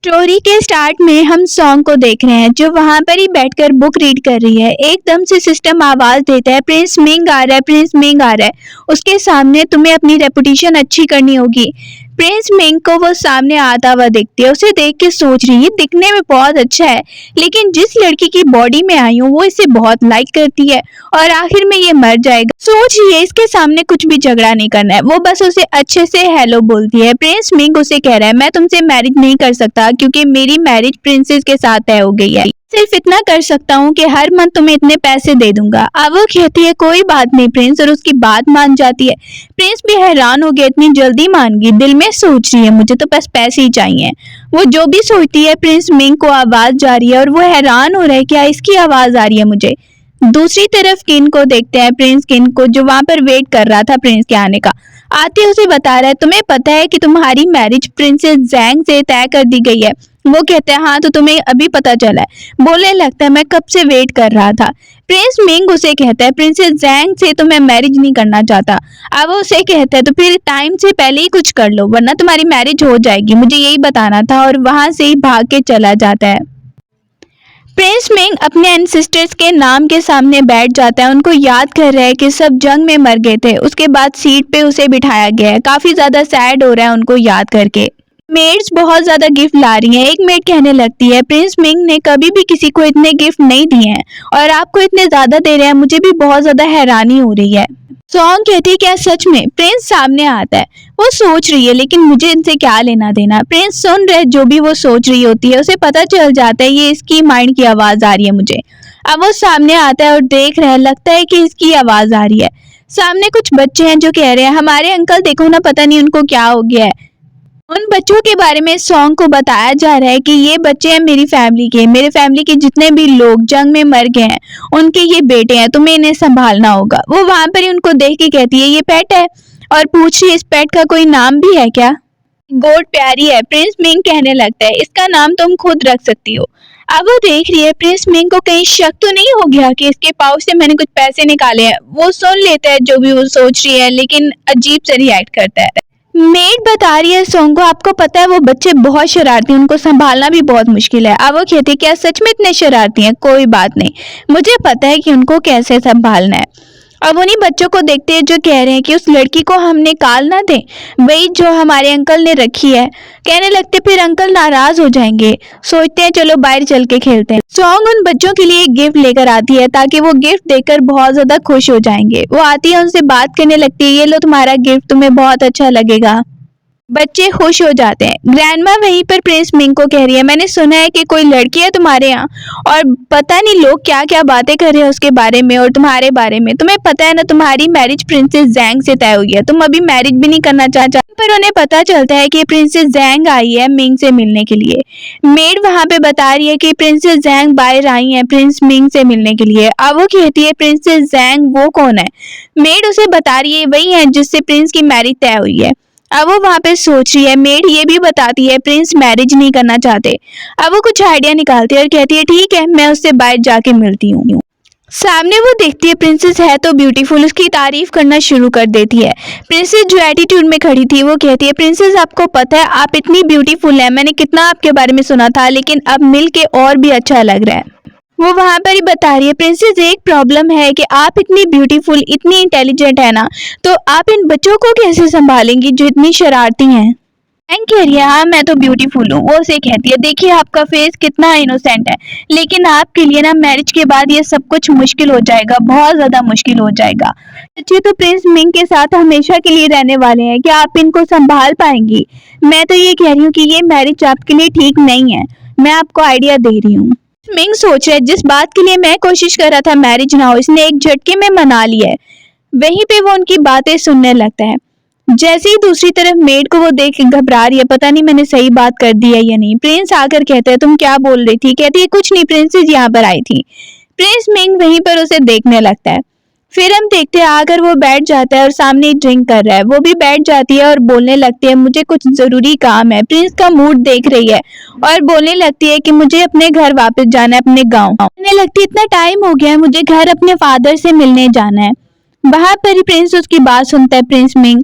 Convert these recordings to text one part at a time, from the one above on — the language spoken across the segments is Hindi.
स्टोरी के स्टार्ट में हम सॉन्ग को देख रहे हैं जो वहां पर ही बैठकर बुक रीड कर रही है। एकदम से सिस्टम आवाज देता है, प्रिंस मिंग आ रहा है, प्रिंस मिंग आ रहा है। उसके सामने तुम्हें अपनी रेपुटेशन अच्छी करनी होगी। प्रिंस मिंग को वो सामने आता हुआ देखती है। उसे देख के सोच रही है दिखने में बहुत अच्छा है, लेकिन जिस लड़की की बॉडी में आई हूँ वो इसे बहुत लाइक करती है और आखिर में ये मर जाएगा। सोच रही है इसके सामने कुछ भी झगड़ा नहीं करना है। वो बस उसे अच्छे से हेलो बोलती है। प्रिंस मिंग उसे कह रहा है मैं तुमसे मैरिज नहीं कर सकता क्योंकि मेरी मैरिज प्रिंसेस के साथ तय हो गई है। सिर्फ इतना कर सकता हूँ कि हर मंथ तुम्हें इतने पैसे दे दूंगा। अब वो कहती है कोई बात नहीं प्रिंस, और उसकी बात मान जाती है। प्रिंस भी हैरान हो गया, इतनी जल्दी मान गई। दिल में सोच रही है मुझे तो बस पैसे ही चाहिए। वो जो भी सोचती है प्रिंस मिंग को आवाज जा रही है और वो हैरान हो रहा है क्या इसकी आवाज आ रही है मुझे। दूसरी तरफ किन को देखते हैं, प्रिंस किन को जो वहां पर वेट कर रहा था प्रिंस के आने का। आते उसे बता रहा है तुम्हें पता है कि तुम्हारी मैरिज प्रिंसेस जैंग से तय कर दी गई है। वो कहते हैं हाँ तो तुम्हें अभी पता चला है। बोलने लगता है मैं कब से वेट कर रहा था। प्रिंस मिंग उसे कहता है प्रिंसेस जैंग से तो मैं मैरिज नहीं करना चाहता। अब वो उसे कहता है तो फिर टाइम से पहले ही कुछ कर लो वरना तुम्हारी मैरिज हो जाएगी, मुझे यही बताना था, और वहां से ही भाग के चला जाता है। प्रिंस मिंग अपने एंसेस्टर्स के नाम के सामने बैठ जाता है। उनको याद कर रहा है कि सब जंग में मर गए थे। उसके बाद सीट पे उसे बिठाया गया है। काफी ज्यादा सैड हो रहा है उनको याद करके। मेड्स बहुत ज्यादा गिफ्ट ला रही हैं। एक मेड कहने लगती है प्रिंस मिंग ने कभी भी किसी को इतने गिफ्ट नहीं दिए हैं और आपको इतने ज्यादा दे रहे हैं, मुझे भी बहुत ज्यादा हैरानी हो रही है। सॉन्ग कहती है क्या सच में। प्रिंस सामने आता है। वो सोच रही है लेकिन मुझे इनसे क्या लेना देना। प्रिंस सुन रहे जो भी वो सोच रही होती है, उसे पता चल जाता है ये इसकी माइंड की आवाज आ रही है मुझे। अब वो सामने आता है और देख रहा है, लगता है कि इसकी आवाज आ रही है। सामने कुछ बच्चे हैं जो कह रहे हैं हमारे अंकल देखो ना, पता नहीं उनको क्या हो गया है। उन बच्चों के बारे में सॉन्ग को बताया जा रहा है कि ये बच्चे हैं मेरी फैमिली के, मेरे फैमिली के जितने भी लोग जंग में मर गए हैं उनके ये बेटे हैं, तुम्हें इन्हें संभालना होगा। वो वहां पर ही उनको देख के कहती है ये पेट है, और पूछ रही है इस पेट का कोई नाम भी है क्या। गोट प्यारी है। प्रिंस मिंग कहने लगता है इसका नाम तुम खुद रख सकती हो। अब वो देख रही है प्रिंस मिंग को कहीं शक तो नहीं हो गया कि इसके पाउच से मैंने कुछ पैसे निकाले हैं। वो सुन लेता है जो भी वो सोच रही है लेकिन अजीब से रिएक्ट करता है। मेड बता रही है सॉन्ग को आपको पता है वो बच्चे बहुत शरारती हैं, उनको संभालना भी बहुत मुश्किल है। अब वो कहती है क्या सच में इतने शरारती हैं। कोई बात नहीं, मुझे पता है कि उनको कैसे संभालना है। अब उन्हीं बच्चों को देखते हैं जो कह रहे हैं कि उस लड़की को हम निकाल ना दें, वही जो हमारे अंकल ने रखी है। कहने लगते फिर अंकल नाराज हो जाएंगे। सोचते हैं चलो बाहर चल के खेलते हैं। सॉन्ग उन बच्चों के लिए एक गिफ्ट लेकर आती है ताकि वो गिफ्ट देकर बहुत ज्यादा खुश हो जाएंगे। वो आती है उनसे बात करने लगती है ये लो तुम्हारा गिफ्ट, तुम्हें बहुत अच्छा लगेगा। बच्चे खुश हो जाते हैं। ग्रैंडमा वहीं पर प्रिंस मिंग को कह रही है मैंने सुना है कि कोई लड़की है तुम्हारे यहाँ और पता नहीं लोग क्या क्या बातें कर रहे हैं उसके बारे में और तुम्हारे बारे में। तुम्हें पता है ना तुम्हारी मैरिज प्रिंसेस जैंग से तय हुई है, तुम अभी मैरिज भी नहीं करना चाहते। पर उन्हें पता चलता है कि प्रिंसेस जैंग आई है मिंग से मिलने के लिए। मेड वहां पे बता रही है कि प्रिंसेस जैंग बाहर आई है प्रिंस मिंग से मिलने के लिए। अब वो कहती है प्रिंसेस जैंग वो कौन है। मेड उसे बता रही है वही है जिससे प्रिंस की मैरिज तय हुई है। अब वो वहां पे सोच रही है। मेड ये भी बताती है प्रिंस मैरिज नहीं करना चाहते। अब वो कुछ आइडिया निकालती है और कहती है ठीक है मैं उससे बाहर जाके मिलती हूँ। सामने वो देखती है प्रिंसेस है तो ब्यूटीफुल, उसकी तारीफ करना शुरू कर देती है। प्रिंसेस जो एटीट्यूड में खड़ी थी वो कहती है प्रिंसेस आपको पता है आप इतनी ब्यूटीफुल है, मैंने कितना आपके बारे में सुना था लेकिन अब मिल के और भी अच्छा लग रहा है। वो वहां पर ही बता रही है प्रिंसेस एक प्रॉब्लम है कि आप इतनी ब्यूटीफुल इतनी इंटेलिजेंट है ना, तो आप इन बच्चों को कैसे संभालेंगी जो इतनी शरारती हैं। कह रही है हाँ मैं तो ब्यूटीफुल हूँ। वो उसे कहती है देखिए आपका फेस कितना इनोसेंट है, लेकिन आपके लिए ना मैरिज के बाद ये सब कुछ मुश्किल हो जाएगा, बहुत ज्यादा मुश्किल हो जाएगा। बच्चे तो प्रिंस मिंग के साथ हमेशा के लिए रहने वाले हैं, क्या आप इनको संभाल पाएंगी। मैं तो ये कह रही हूँ कि ये मैरिज आपके लिए ठीक नहीं है, मैं आपको आइडिया दे रही हूँ। मिंग सोच रहा है जिस बात के लिए मैं कोशिश कर रहा था मैरिज ना हो, इसने एक झटके में मना लिया है। वहीं पे वो उनकी बातें सुनने लगता है। जैसे ही दूसरी तरफ मेड को वो देख घबरा रही है, पता नहीं मैंने सही बात कर दी है या नहीं। प्रिंस आकर कहता है तुम क्या बोल रही थी। कहती है कुछ नहीं, प्रिंसेस यहाँ पर आई थी। प्रिंस मिंग वहीं पर उसे देखने लगता है। फिर हम देखते हैं आकर वो बैठ जाता है और सामने ड्रिंक कर रहा है। वो भी बैठ जाती है और बोलने लगती है मुझे कुछ जरूरी काम है। प्रिंस का मूड देख रही है और बोलने लगती है कि मुझे अपने घर वापस जाना है, अपने गांव। कहने लगती है इतना टाइम हो गया है, मुझे घर अपने फादर से मिलने जाना है। वहां पर ही प्रिंस उसकी बात सुनता है। प्रिंस मिंग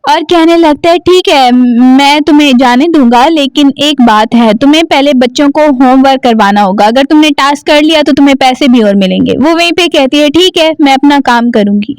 और कहने लगता है ठीक है मैं तुम्हें जाने दूंगा, लेकिन एक बात है, तुम्हें पहले बच्चों को होमवर्क करवाना होगा, अगर तुमने टास्क कर लिया तो तुम्हें पैसे भी और मिलेंगे। वो वहीं पे कहती है ठीक है मैं अपना काम करूंगी।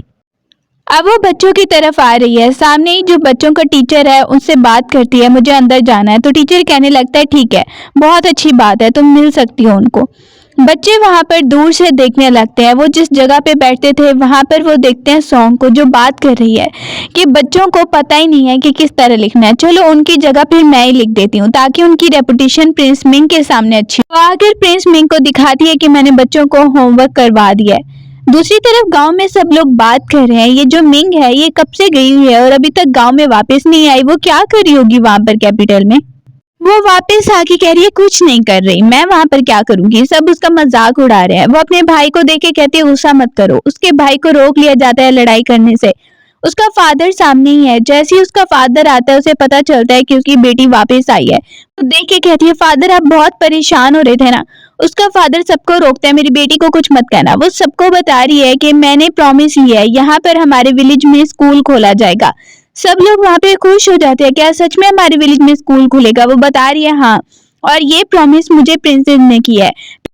अब वो बच्चों की तरफ आ रही है, सामने ही जो बच्चों का टीचर है उनसे बात करती है मुझे अंदर जाना है, तो टीचर कहने लगता है ठीक है बहुत अच्छी बात है तुम मिल सकती हो उनको। बच्चे वहां पर दूर से देखने लगते हैं, वो जिस जगह पे बैठते थे वहां पर वो देखते हैं सॉन्ग को जो बात कर रही है कि बच्चों को पता ही नहीं है कि किस तरह लिखना है, चलो उनकी जगह फिर मैं ही लिख देती हूँ ताकि उनकी रेपुटेशन प्रिंस मिंग के सामने अच्छी हो। तो आखिर प्रिंस मिंग को दिखाती है कि मैंने बच्चों को होमवर्क करवा दिया है। दूसरी तरफ गांव में सब लोग बात कर रहे हैं ये जो मिंग है ये कब से गई हुई है और अभी तक गांव में वापस नहीं आई, वो क्या कर रही होगी वहां पर कैपिटल में। वो वापस आके कह रही है कुछ नहीं कर रही, मैं वहां पर क्या करूंगी, सब उसका मजाक उड़ा रहे हैं। वो अपने भाई को देख के कहती है गुस्सा मत करो, उसके भाई को रोक लिया जाता है लड़ाई करने से। उसका फादर सामने ही है, जैसे ही उसका फादर आता है उसे पता चलता है कि उसकी बेटी वापस आई है। तो देख के कहती है फादर आप बहुत परेशान हो रहे थे ना। उसका फादर सबको रोकता है मेरी बेटी को कुछ मत कहना। वो सबको बता रही है कि मैंने प्रॉमिस लिया है यहाँ पर हमारे विलेज में स्कूल खोला जाएगा। सब लोग वहां पे खुश हो जाते हैं, क्या सच में हमारे विलेज में स्कूल खुलेगा। वो बता रही है हाँ, और ये प्रॉमिस मुझे प्रिंसेस ने किया है,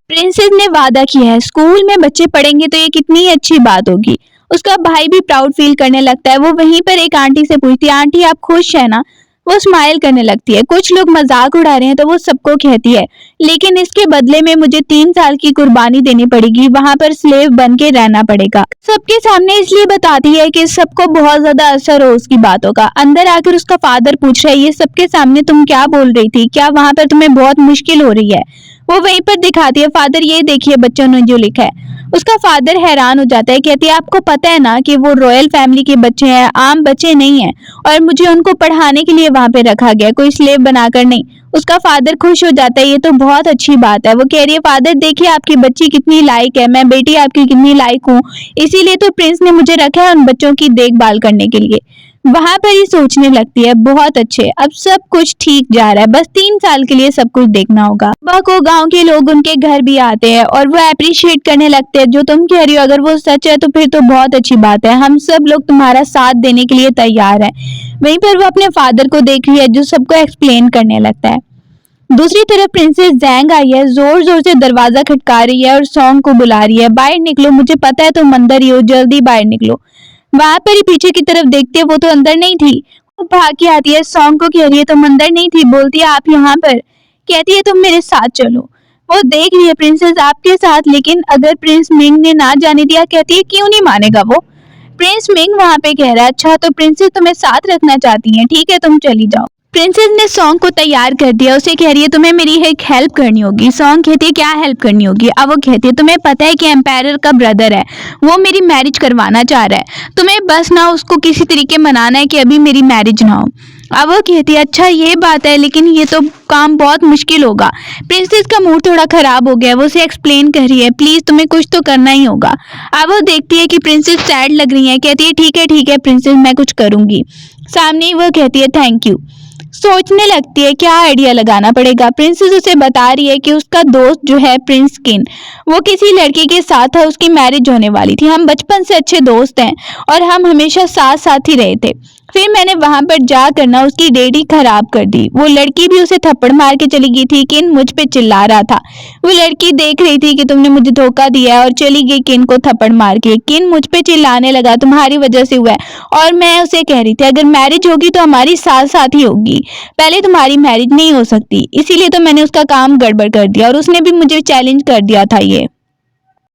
प्रिंसेस ने वादा किया है स्कूल में बच्चे पढ़ेंगे तो ये कितनी अच्छी बात होगी। उसका भाई भी प्राउड फील करने लगता है। वो वहीं पर एक आंटी से पूछती है आंटी आप खुश है ना। वो स्माइल करने लगती है, कुछ लोग मजाक उड़ा रहे हैं तो वो सबको कहती है लेकिन इसके बदले में मुझे 3 साल की कुर्बानी देनी पड़ेगी, वहां पर स्लेव बन के रहना पड़ेगा। सबके सामने इसलिए बताती है कि सबको बहुत ज्यादा असर हो उसकी बातों का। अंदर आकर उसका फादर पूछ रहा है ये सबके सामने तुम क्या बोल रही थी, क्या वहां पर तुम्हें बहुत मुश्किल हो रही है। वो वहीं पर दिखाती है फादर ये देखिए बच्चों ने जो लिखा है। उसका फादर हैरान हो जाता है, कहती है आपको पता है ना कि वो रॉयल फैमिली के बच्चे हैं, आम बच्चे नहीं हैं और मुझे उनको पढ़ाने के लिए वहां पे रखा गया, कोई स्लेव बनाकर नहीं। उसका फादर खुश हो जाता है ये तो बहुत अच्छी बात है। वो कह रही है फादर देखिए आपकी बच्ची कितनी लायक है, मैं बेटी आपकी कितनी लायक हूँ, इसीलिए तो प्रिंस ने मुझे रखा है उन बच्चों की देखभाल करने के लिए। वहां पर ही सोचने लगती है बहुत अच्छे अब सब कुछ ठीक जा रहा है, बस 3 साल के लिए सब कुछ देखना होगा। सुबह को गांव के लोग उनके घर भी आते हैं और वो अप्रिशिएट करने लगते हैं जो तुम कह रही हो अगर वो सच है तो फिर तो बहुत अच्छी बात है, हम सब लोग तुम्हारा साथ देने के लिए तैयार हैं। वहीं पर वो अपने फादर को देख रही है जो सबको एक्सप्लेन करने लगता है। दूसरी तरफ प्रिंसेस जैंग आई है, जोर जोर से दरवाजा खटका रही है और सॉन्ग को बुला रही है बाहर निकलो, मुझे पता है तुम अंदर ही हो, जल्दी बाहर निकलो। वहां पर ही पीछे की तरफ देखते है वो तो अंदर नहीं थी। वो भाग के आती है सॉन्ग को कह रही है तुम अंदर नहीं थी, बोलती है आप यहाँ पर, कहती है तुम मेरे साथ चलो। वो देख रही है प्रिंसेस आपके साथ, लेकिन अगर प्रिंस मिंग ने ना जाने दिया, कहती है क्यों नहीं मानेगा वो। प्रिंस मिंग वहां पे कह रहा है अच्छा तो प्रिंसेस तुम्हें साथ रखना चाहती हैं, ठीक है तुम चली जाओ। प्रिंसेस ने सॉन्ग को तैयार कर दिया, उसे कह रही है तुम्हें मेरी एक हेल्प करनी होगी। सॉन्ग कहती है क्या हेल्प करनी होगी। अब वो कहती है तुम्हें पता है कि एम्पायर का ब्रदर है, वो मेरी मैरिज करवाना चाह रहा है, तुम्हें बस ना उसको किसी तरीके मनाना है कि अभी मेरी मैरिज ना हो। अब वो कहती है अच्छा ये बात है, लेकिन ये तो काम बहुत मुश्किल होगा। प्रिंसेस का मूड थोड़ा खराब हो गया, वो उसे एक्सप्लेन कर रही है प्लीज तुम्हें कुछ तो करना ही होगा। अब वो देखती है कि प्रिंसेस सैड लग रही है, कहती है ठीक है प्रिंसेस मैं कुछ करूंगी। सामने ही वो कहती है थैंक यू। सोचने लगती है क्या आइडिया लगाना पड़ेगा। प्रिंसेस उसे बता रही है कि उसका दोस्त जो है प्रिंस किन, वो किसी लड़के के साथ था, उसकी मैरिज होने वाली थी, हम बचपन से अच्छे दोस्त हैं और हम हमेशा साथ साथ ही रहे थे। फिर मैंने वहां पर जाकर ना उसकी डेट ही खराब कर दी। वो लड़की भी उसे थप्पड़ मार के चली गई थी, किन मुझ पे चिल्ला रहा था। वो लड़की देख रही थी कि तुमने मुझे धोखा दिया है और चली गई किन को थप्पड़ मार के। किन मुझ पे चिल्लाने लगा तुम्हारी वजह से हुआ है, और मैं उसे कह रही थी अगर मैरिज होगी तो हमारी साथ साथ ही होगी, पहले तुम्हारी मैरिज नहीं हो सकती, इसीलिए तो मैंने उसका काम गड़बड़ कर दिया और उसने भी मुझे चैलेंज कर दिया था ये।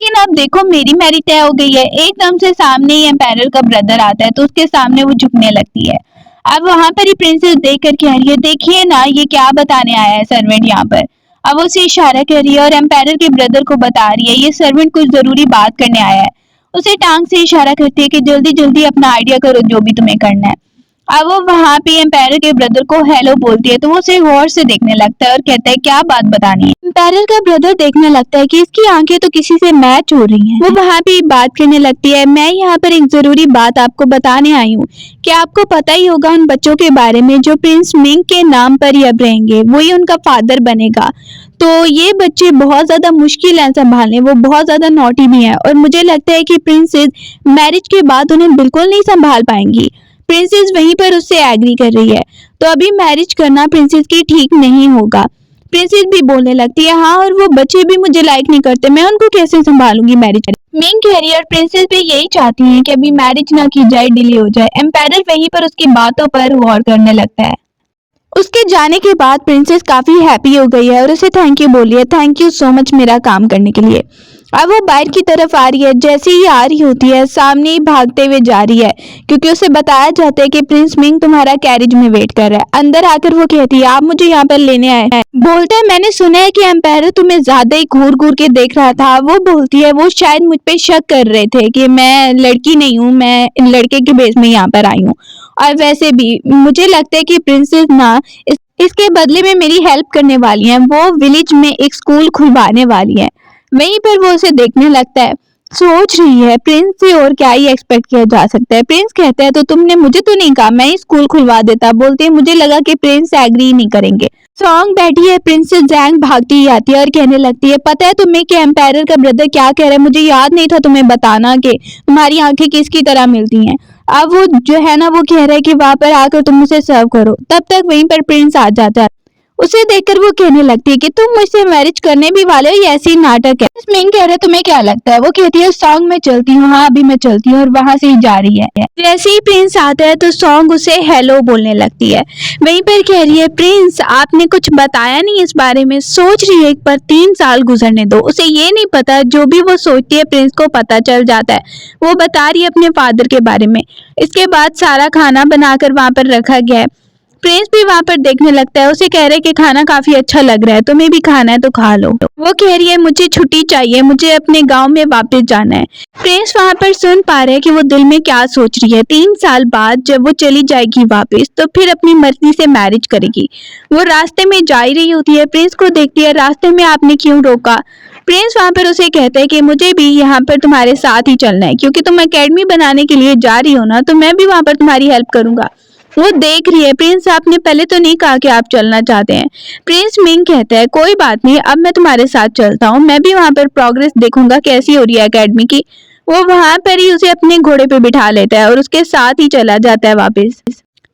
लेकिन अब देखो मेरी मैरिज तय हो गई है। एकदम से सामने ही एम्पायर का ब्रदर आता है तो उसके सामने वो झुकने लगती है। अब वहां पर ही प्रिंसेस देख कर कह रही है देखिए ना ये क्या बताने आया है सर्वेंट यहाँ पर। अब वो उसे इशारा कर रही है और एम्पायर के ब्रदर को बता रही है ये सर्वेंट कुछ जरूरी बात करने आया है। उसे टांग से इशारा करती है कि जल्दी जल्दी अपना आइडिया करो जो भी तुम्हें करना है। अब वो वहां पे एम्पायर के ब्रदर को हेलो बोलती है तो वो उसे गौर से देखने लगता है और कहता है क्या बात बतानी है। एम्पायर का ब्रदर देखने लगता है कि इसकी आंखें तो किसी से मैच हो रही हैं। वो वहां पे बात करने लगती है मैं यहाँ पर एक जरूरी बात आपको बताने आई हूँ। क्या आपको पता ही होगा उन बच्चों के बारे में जो प्रिंस मिंग के नाम पर ही अब रहेंगे, वही उनका फादर बनेगा। तो ये बच्चे बहुत ज्यादा मुश्किल है संभालने, वो बहुत ज्यादा नॉटी भी है और मुझे लगता है कि प्रिंसेस मैरिज के बाद उन्हें बिल्कुल नहीं संभाल पाएंगी। प्रिंसेस वहीं पर उससे एग्री कर रही है। तो अभी मैरिज करना प्रिंसेस की ठीक नहीं होगा। प्रिंसेस भी बोलने लगती है हाँ, और वो बच्चे भी मुझे लाइक नहीं करते, मैं उनको कैसे संभालूंगी मैरिज। मेन कह रही है और प्रिंसेस भी यही चाहती हैं कि अभी मैरिज ना की जाए, डिले हो जाए। एम्पायर वहीं पर उसकी बातों पर गौर करने लगता है। उसके जाने के बाद प्रिंसेस काफी हैप्पी हो गई है और उसे थैंक यू बोली है, थैंक यू सो मच मेरा काम करने के लिए। अब वो बाहर की तरफ आ रही है, जैसे ही आ रही होती है सामने ही भागते हुए जा रही है, क्योंकि उसे बताया जाता है कि प्रिंस मिंग तुम्हारा कैरेज में वेट कर रहा है। अंदर आकर वो कहती है आप मुझे यहाँ पर लेने आए हैं। बोलता है मैंने सुना है कि एम्पायर तुम्हें ज्यादा ही घूर घूर के देख रहा था। वो बोलती है वो शायद मुझ पे शक कर रहे थे कि मैं लड़की नहीं हूँ, मैं लड़के के बेस में यहाँ पर आई हूँ। और वैसे भी मुझे लगता है कि प्रिंसेस ना इसके बदले में मेरी हेल्प करने वाली हैं। वो विलेज में एक स्कूल खुलवाने वाली हैं। वहीं पर वो उसे देखने लगता है, सोच रही है प्रिंस से और क्या ही एक्सपेक्ट किया जा सकता है। प्रिंस कहता है तो तुमने मुझे तो नहीं कहा, मैं ही स्कूल खुलवा देता। बोलते हैं मुझे लगा कि प्रिंस एग्री नहीं करेंगे। सॉन्ग बैठी है, प्रिंसेस जैंग भागती ही आती है और कहने लगती है पता है तुम्हें कि एम्पायर का ब्रदर क्या कह रहा है, मुझे याद नहीं था तुम्हें बताना कि तुम्हारी आंखें किसकी तरह मिलती हैं। अब वो जो है ना वो कह रहा है कि वहां पर आकर तुम उसे सर्व करो। तब तक वहीं पर प्रिंस आ जाता है। उसे देखकर वो कहने लगती है कि तुम मुझसे मैरिज करने भी वाले हो, ये ऐसी नाटक है। मिंग कह रहा है तुम्हें क्या लगता है। वो कहती है सॉन्ग में चलती हूँ, हाँ अभी मैं चलती हूँ, और वहां से ही जा रही है। जैसे ही प्रिंस आता है तो सॉन्ग उसे हेलो बोलने लगती है। वहीं पर कह रही है प्रिंस आपने कुछ बताया नहीं इस बारे में। सोच रही है एक पर 3 साल गुजरने दो। उसे ये नहीं पता जो भी वो सोचती है प्रिंस को पता चल जाता है। वो बता रही है अपने फादर के बारे में। इसके बाद सारा खाना बनाकर वहां पर रखा गया है। प्रिंस भी वहां पर देखने लगता है। उसे कह रहे कि खाना काफी अच्छा लग रहा है, तुम्हें भी खाना है तो खा लो। वो कह रही है मुझे छुट्टी चाहिए, मुझे अपने गांव में वापस जाना है। प्रिंस वहां पर सुन पा रहे हैं कि वो दिल में क्या सोच रही है। 3 साल बाद जब वो चली जाएगी वापस तो फिर अपनी मर्जी से मैरिज करेगी। वो रास्ते में जा ही रही होती है, प्रिंस को देखती है, रास्ते में आपने क्यों रोका। प्रिंस वहां पर उसे कहता है कि मुझे भी यहाँ पर तुम्हारे साथ ही चलना है, क्योंकि तुम एकेडमी बनाने के लिए जा रही हो ना, तो मैं भी वहां पर तुम्हारी हेल्प करूंगा। वो देख रही है प्रिंस आपने पहले तो नहीं कहा कि आप चलना चाहते हैं। प्रिंस मिंग कहता है कोई बात नहीं, अब मैं तुम्हारे साथ चलता हूँ, मैं भी वहां पर प्रोग्रेस देखूंगा कैसी हो रही है एकेडमी की। वो वहां पर ही उसे अपने घोड़े पे बिठा लेता है और उसके साथ ही चला जाता है वापस।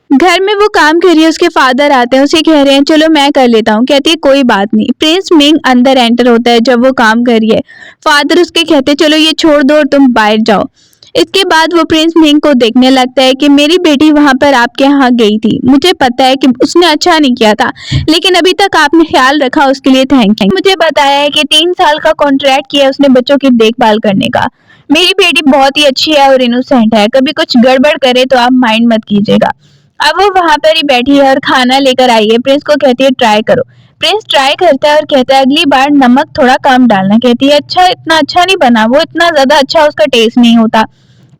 घर में वो काम कर रही है, उसके फादर आते हैं, उसे कह रहे हैं चलो मैं कर लेता हूँ। कहती है कोई बात नहीं। प्रिंस मिंग अंदर एंटर होता है जब वो काम कर रही है। फादर उसके कहते हैं चलो ये छोड़ दो और तुम बाहर जाओ। इसके बाद वो प्रिंस मिंग को देखने लगता है कि मेरी बेटी वहां पर आपके यहाँ गई थी, मुझे पता है कि उसने अच्छा नहीं किया था, लेकिन अभी तक आपने ख्याल रखा, उसके लिए थैंक यू। मुझे बताया है कि 3 साल का कॉन्ट्रैक्ट किया उसने बच्चों की देखभाल करने का। मेरी बेटी बहुत ही अच्छी है और इनोसेंट है, कभी कुछ गड़बड़ करे तो आप माइंड मत कीजिएगा। अब वो वहां पर ही बैठी है और खाना लेकर आई है। प्रिंस को कहती है ट्राई करो। प्रिंस ट्राई करता है और कहता है अगली बार नमक थोड़ा कम डालना। कहती है अच्छा इतना अच्छा नहीं बना, वो इतना ज्यादा अच्छा उसका टेस्ट नहीं होता।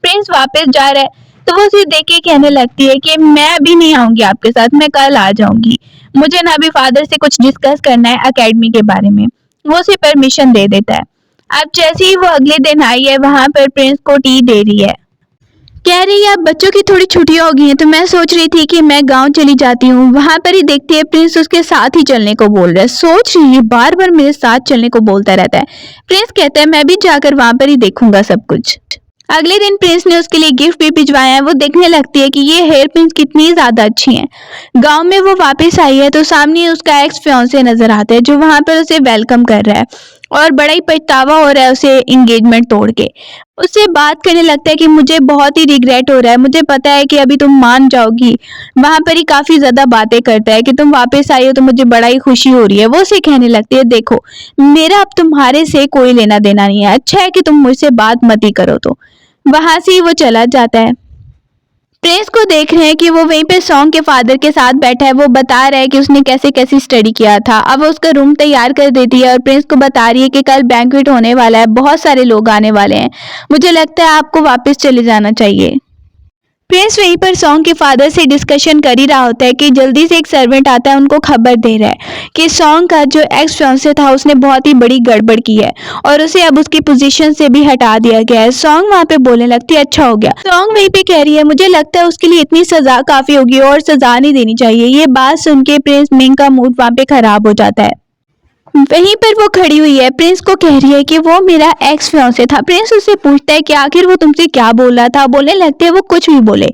प्रिंस वापस जा रहा है तो वो उसे देख के कहने लगती है कि मैं अभी नहीं आऊंगी आपके साथ, मैं कल आ जाऊंगी, मुझे ना अभी फादर से कुछ डिस्कस करना है एकेडमी के बारे में। वो उसे परमिशन दे देता है। अब जैसे ही वो अगले दिन आई है वहां पर प्रिंस को टी दे रही है। कह रही है अब बच्चों की थोड़ी छुट्टियां हो गई हैं, तो मैं सोच रही थी कि मैं गांव चली जाती हूँ। वहां पर ही देखती है प्रिंस उसके साथ ही चलने को बोल रहा है। सोच रही है बार बार मेरे साथ चलने को बोलता रहता है। प्रिंस कहता है मैं भी जाकर वहां पर ही देखूंगा सब कुछ। अगले दिन प्रिंस ने उसके लिए गिफ्ट भी भिजवाया है। वो देखने लगती है कि ये हेयर पिन्स कितनी ज्यादा अच्छी हैं। गांव में वो वापस आई है तो सामने उसका एक्स फियांसे नजर आता है जो वहां पर उसे वेलकम कर रहा है और बड़ा ही पछतावा हो रहा है उसे एंगेजमेंट तोड़ के। उससे बात करने लगता है कि मुझे बहुत ही रिग्रेट हो रहा है, मुझे पता है कि अभी तुम मान जाओगी। वहां पर ही काफी ज्यादा बातें करता है कि तुम वापस आई हो तो मुझे बड़ा ही खुशी हो रही है। वो उसे कहने लगती है देखो मेरा अब तुम्हारे से कोई लेना देना नहीं है, अच्छा है कि तुम मुझसे बात मत ही करो। तो वहां से ही वो चला जाता है। प्रिंस को देख रहे हैं कि वो वहीं पे सॉन्ग के फादर के साथ बैठा है। वो बता रहा है कि उसने कैसे कैसे स्टडी किया था। अब वो उसका रूम तैयार कर देती है और प्रिंस को बता रही है कि कल बैंक्वेट होने वाला है, बहुत सारे लोग आने वाले हैं, मुझे लगता है आपको वापस चले जाना चाहिए। प्रिंस वहीं पर सॉन्ग के फादर से डिस्कशन कर ही रहा होता है कि जल्दी से एक सर्वेंट आता है, उनको खबर दे रहा है कि सॉन्ग का जो एक्स फियांसे था उसने बहुत ही बड़ी गड़बड़ की है और उसे अब उसकी पोजीशन से भी हटा दिया गया है। सॉन्ग वहां पे बोलने लगती है अच्छा हो गया। सॉन्ग वहीं पे कह रही है मुझे लगता है उसके लिए इतनी सजा काफी होगी और सजा नहीं देनी चाहिए। ये बात सुन के प्रिंस मिंग का मूड वहां पे खराब हो जाता है। वहीं पर वो खड़ी हुई है, प्रिंस को कह रही है कि वो मेरा एक्स फियांसे था। प्रिंस उससे पूछता है कि आखिर वो तुमसे क्या बोल रहा था। बोलने लगते है वो कुछ भी बोले,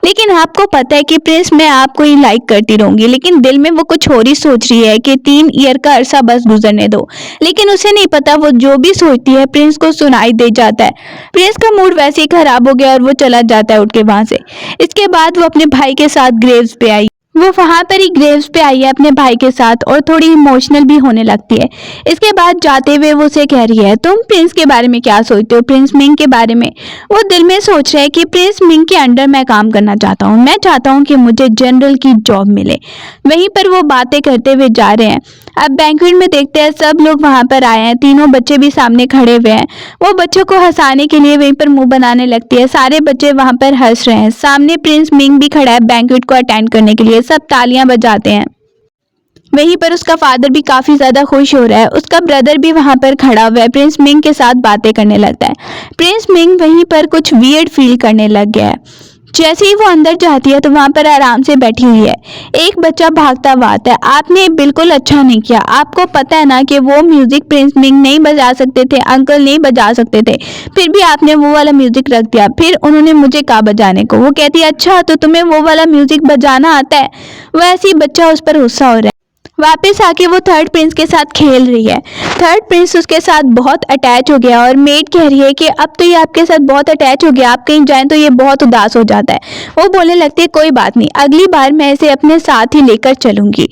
लेकिन आपको पता है कि प्रिंस मैं आपको ही लाइक करती रहूंगी, लेकिन दिल में वो कुछ और ही सोच रही है कि 3 ईयर का अरसा बस गुजरने दो। लेकिन उसे नहीं पता वो जो भी सोचती है प्रिंस को सुनाई दे जाता है। प्रिंस का मूड वैसे ही खराब हो गया और वो चला जाता है उठ के वहां से। इसके बाद वो अपने भाई के साथ ग्रेव्स पे आई। वो वहां पर ही ग्रेव्स पे आई है अपने भाई के साथ और थोड़ी इमोशनल भी होने लगती है। इसके बाद जाते हुए वो उसे कह रही है तुम प्रिंस के बारे में क्या सोचते हो, प्रिंस मिंग के बारे में। वो दिल में सोच रहा है कि प्रिंस मिंग के अंडर मैं काम करना चाहता हूँ, मैं चाहता हूँ कि मुझे जनरल की जॉब मिले। वहीं पर वो बातें करते हुए जा रहे हैं। अब बैंक्वेट में देखते हैं सब लोग वहां पर आए हैं, तीनों बच्चे भी सामने खड़े हुए हैं। वो बच्चों को हंसाने के लिए वहीं पर मुंह बनाने लगती है। सारे बच्चे वहां पर हंस रहे हैं। सामने प्रिंस मिंग भी खड़ा है बैंक्वेट को अटेंड करने के लिए, सब तालियां बजाते हैं। वहीं पर उसका फादर भी काफी ज्यादा खुश हो रहा है। उसका ब्रदर भी वहां पर खड़ा हुआ है, प्रिंस मिंग के साथ बातें करने लगता है। प्रिंस मिंग वहीं पर कुछ वियर्ड फील करने लग गया है। जैसे ही वो अंदर जाती है तो वहां पर आराम से बैठी हुई है। एक बच्चा भागता हुआ आता है, आपने बिल्कुल अच्छा नहीं किया। आपको पता है ना कि वो म्यूजिक प्रिंस मिंग नहीं बजा सकते थे, अंकल नहीं बजा सकते थे, फिर भी आपने वो वाला म्यूजिक रख दिया। फिर उन्होंने मुझे कहा बजाने को। वो कहती है अच्छा तो तुम्हें वो वाला म्यूजिक बजाना आता है। वैसे ही बच्चा उस पर गुस्सा हो रहा है। वापस आके वो थर्ड प्रिंस के साथ खेल रही है। थर्ड प्रिंस उसके साथ बहुत अटैच हो गया और मेड कह रही है कि अब तो ये आपके साथ बहुत अटैच हो गया, आप कहीं जाएं तो ये बहुत उदास हो जाता है। वो बोलने लगती है कोई बात नहीं, अगली बार मैं इसे अपने साथ ही लेकर चलूंगी।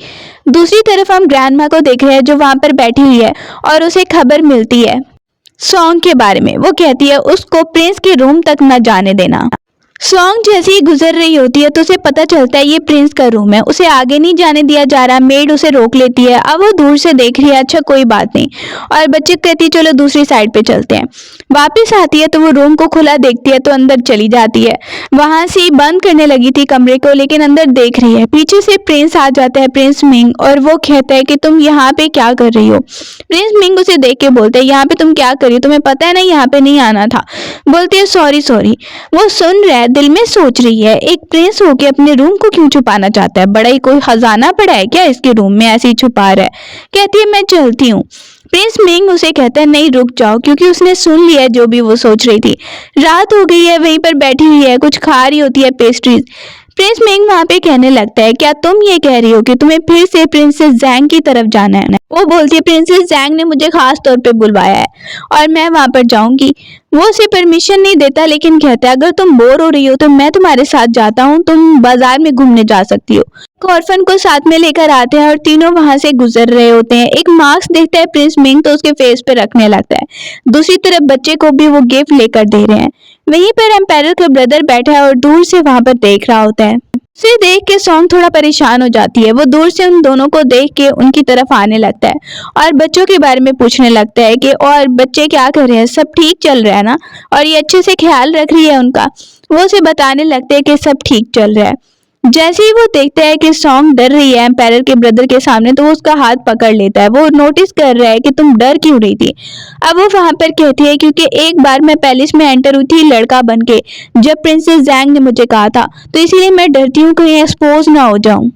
दूसरी तरफ हम ग्रैंडमा को देख रहे हैं जो वहां पर बैठी हुई है और उसे खबर मिलती है सॉन्ग के बारे में। वो कहती है उसको प्रिंस के रूम तक न जाने देना। सॉन्ग जैसे ही गुजर रही होती है तो उसे पता चलता है ये प्रिंस का रूम है। उसे आगे नहीं जाने दिया जा रहा, मेड उसे रोक लेती है। अब वो दूर से देख रही है, अच्छा कोई बात नहीं, और बच्चे कहती है चलो दूसरी साइड पे चलते हैं। वापस आती है तो वो रूम को खुला देखती है तो अंदर चली जाती है। वहां से बंद करने लगी थी कमरे को, लेकिन अंदर देख रही है। पीछे से प्रिंस आ जाता है, प्रिंस मिंग, और वो कहता है कि तुम यहाँ पे क्या कर रही हो। प्रिंस मिंग उसे देख के बोलते हैं यहाँ पे तुम क्या कर रही हो, तुम्हें पता है ना यहाँ पे नहीं आना था। बोलती है सॉरी सॉरी। वो सुन रहा है, दिल में सोच रही है एक प्रिंस होके अपने रूम को क्यों छुपाना चाहता है, बड़ा ही कोई खजाना पड़ा है क्या इसके रूम में ऐसे ही छुपा रहा है। कहती है मैं चलती हूँ। प्रिंस मिंग उसे कहता है नहीं रुक जाओ, क्योंकि उसने सुन लिया जो भी वो सोच रही थी। रात हो गई है, वहीं पर बैठी हुई है, कुछ खा रही होती है पेस्ट्रीज। प्रिंस मिंग वहां पे कहने लगता है क्या तुम ये कह रही हो कि तुम्हें फिर से प्रिंसेस जैंग की तरफ जाना है। वो बोलती है प्रिंसेस जैंग ने मुझे खास तौर पे बुलवाया है और मैं वहां पर जाऊंगी। वो उसे परमिशन नहीं देता, लेकिन कहता है अगर तुम बोर हो रही हो तो मैं तुम्हारे साथ जाता हूँ, तुम बाजार में घूमने जा सकती हो। ऑर्फन को साथ में लेकर आते हैं और तीनों वहां से गुजर रहे होते हैं। एक मास्क देखता है प्रिंस मिंग तो उसके फेस पे रखने लगता है। दूसरी तरफ बच्चे को भी वो गिफ्ट लेकर दे रहे हैं। वहीं पर एम्पायर का ब्रदर बैठा है और दूर से वहां पर देख रहा होता है। उसे देख के सॉन्ग थोड़ा परेशान हो जाती है। वो दूर से उन दोनों को देख के उनकी तरफ आने लगता है और बच्चों के बारे में पूछने लगता है कि और बच्चे क्या कर रहे हैं, सब ठीक चल रहा है ना, और ये अच्छे से ख्याल रख रही है उनका। वो उसे बताने लगते हैं कि सब ठीक चल रहा है। जैसे ही वो देखता है कि सॉन्ग डर रही है एम्पायर के ब्रदर के सामने, तो वो उसका हाथ पकड़ लेता है। वो नोटिस कर रहा है कि तुम डर क्यों रही थी। अब वो वहां पर कहती है क्योंकि एक बार मैं पैलेस में एंटर हुई थी लड़का बन के, जब प्रिंसेस जैंग ने मुझे कहा था, तो इसीलिए मैं डरती हूँ कहीं एक्सपोज ना हो जाऊं।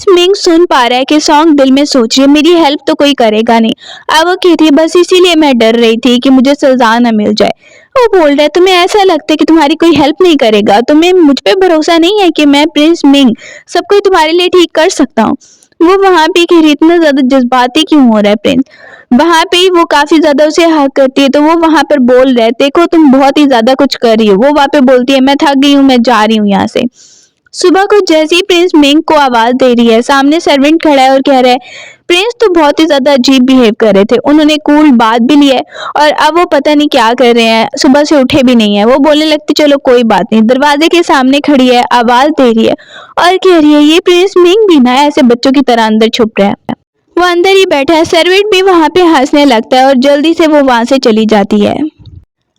मिंग सुन पा रहा है कि सॉन्ग दिल में सोच रही है मेरी हेल्प तो कोई करेगा नहीं। अब वो कहती है बस इसीलिए मैं डर रही थी कि मुझे सजा न मिल जाए। वो बोल रहा है तुम्हें ऐसा लगता है कि तुम्हारी कोई हेल्प नहीं करेगा, तुम्हें मुझ पे भरोसा नहीं है कि मैं प्रिंस मिंग सब कुछ तुम्हारे लिए ठीक कर सकता हूँ। वो वहां पे कह रही इतना ज्यादा जज्बाती क्यों हो रहा है प्रिंस। वहां पे वो काफी ज्यादा उसे हक करती है तो वो वहां पर बोल रहा है देखो तुम बहुत ही ज्यादा कुछ कर रही हो। वो वहां पे बोलती है मैं थक गई हूँ, मैं जा रही हूँ यहाँ से। सुबह को जैसे ही प्रिंस मिंग को आवाज दे रही है, सामने सर्वेंट खड़ा है और कह रहा है प्रिंस तो बहुत ही ज्यादा अजीब बिहेव कर रहे थे, उन्होंने कूल बात भी लिया है और अब वो पता नहीं क्या कर रहे हैं, सुबह से उठे भी नहीं है। वो बोलने लगती चलो कोई बात नहीं। दरवाजे के सामने खड़ी है, आवाज दे रही है और कह रही है ये प्रिंस मिंग भी ना ऐसे बच्चों की तरह अंदर छुप रहा है। वो अंदर ही बैठा है। सर्वेंट भी वहां पे हंसने लगता है और जल्दी से वो वहां से चली जाती है।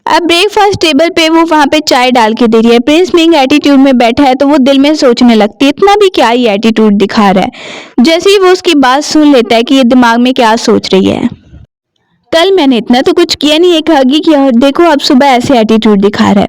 अब ब्रेकफास्ट टेबल पे वो वहां पे चाय डाल के दे रही है। प्रिंस मिंग एटीट्यूड में बैठा है तो वो दिल में सोचने लगती है इतना भी क्या ही एटीट्यूड दिखा रहा है। जैसे ही वो उसकी बात सुन लेता है कि ये दिमाग में क्या सोच रही है, कल मैंने इतना तो कुछ किया नहीं, एक हगी किया और देखो अब सुबह ऐसे एटीट्यूड दिखा रहा है।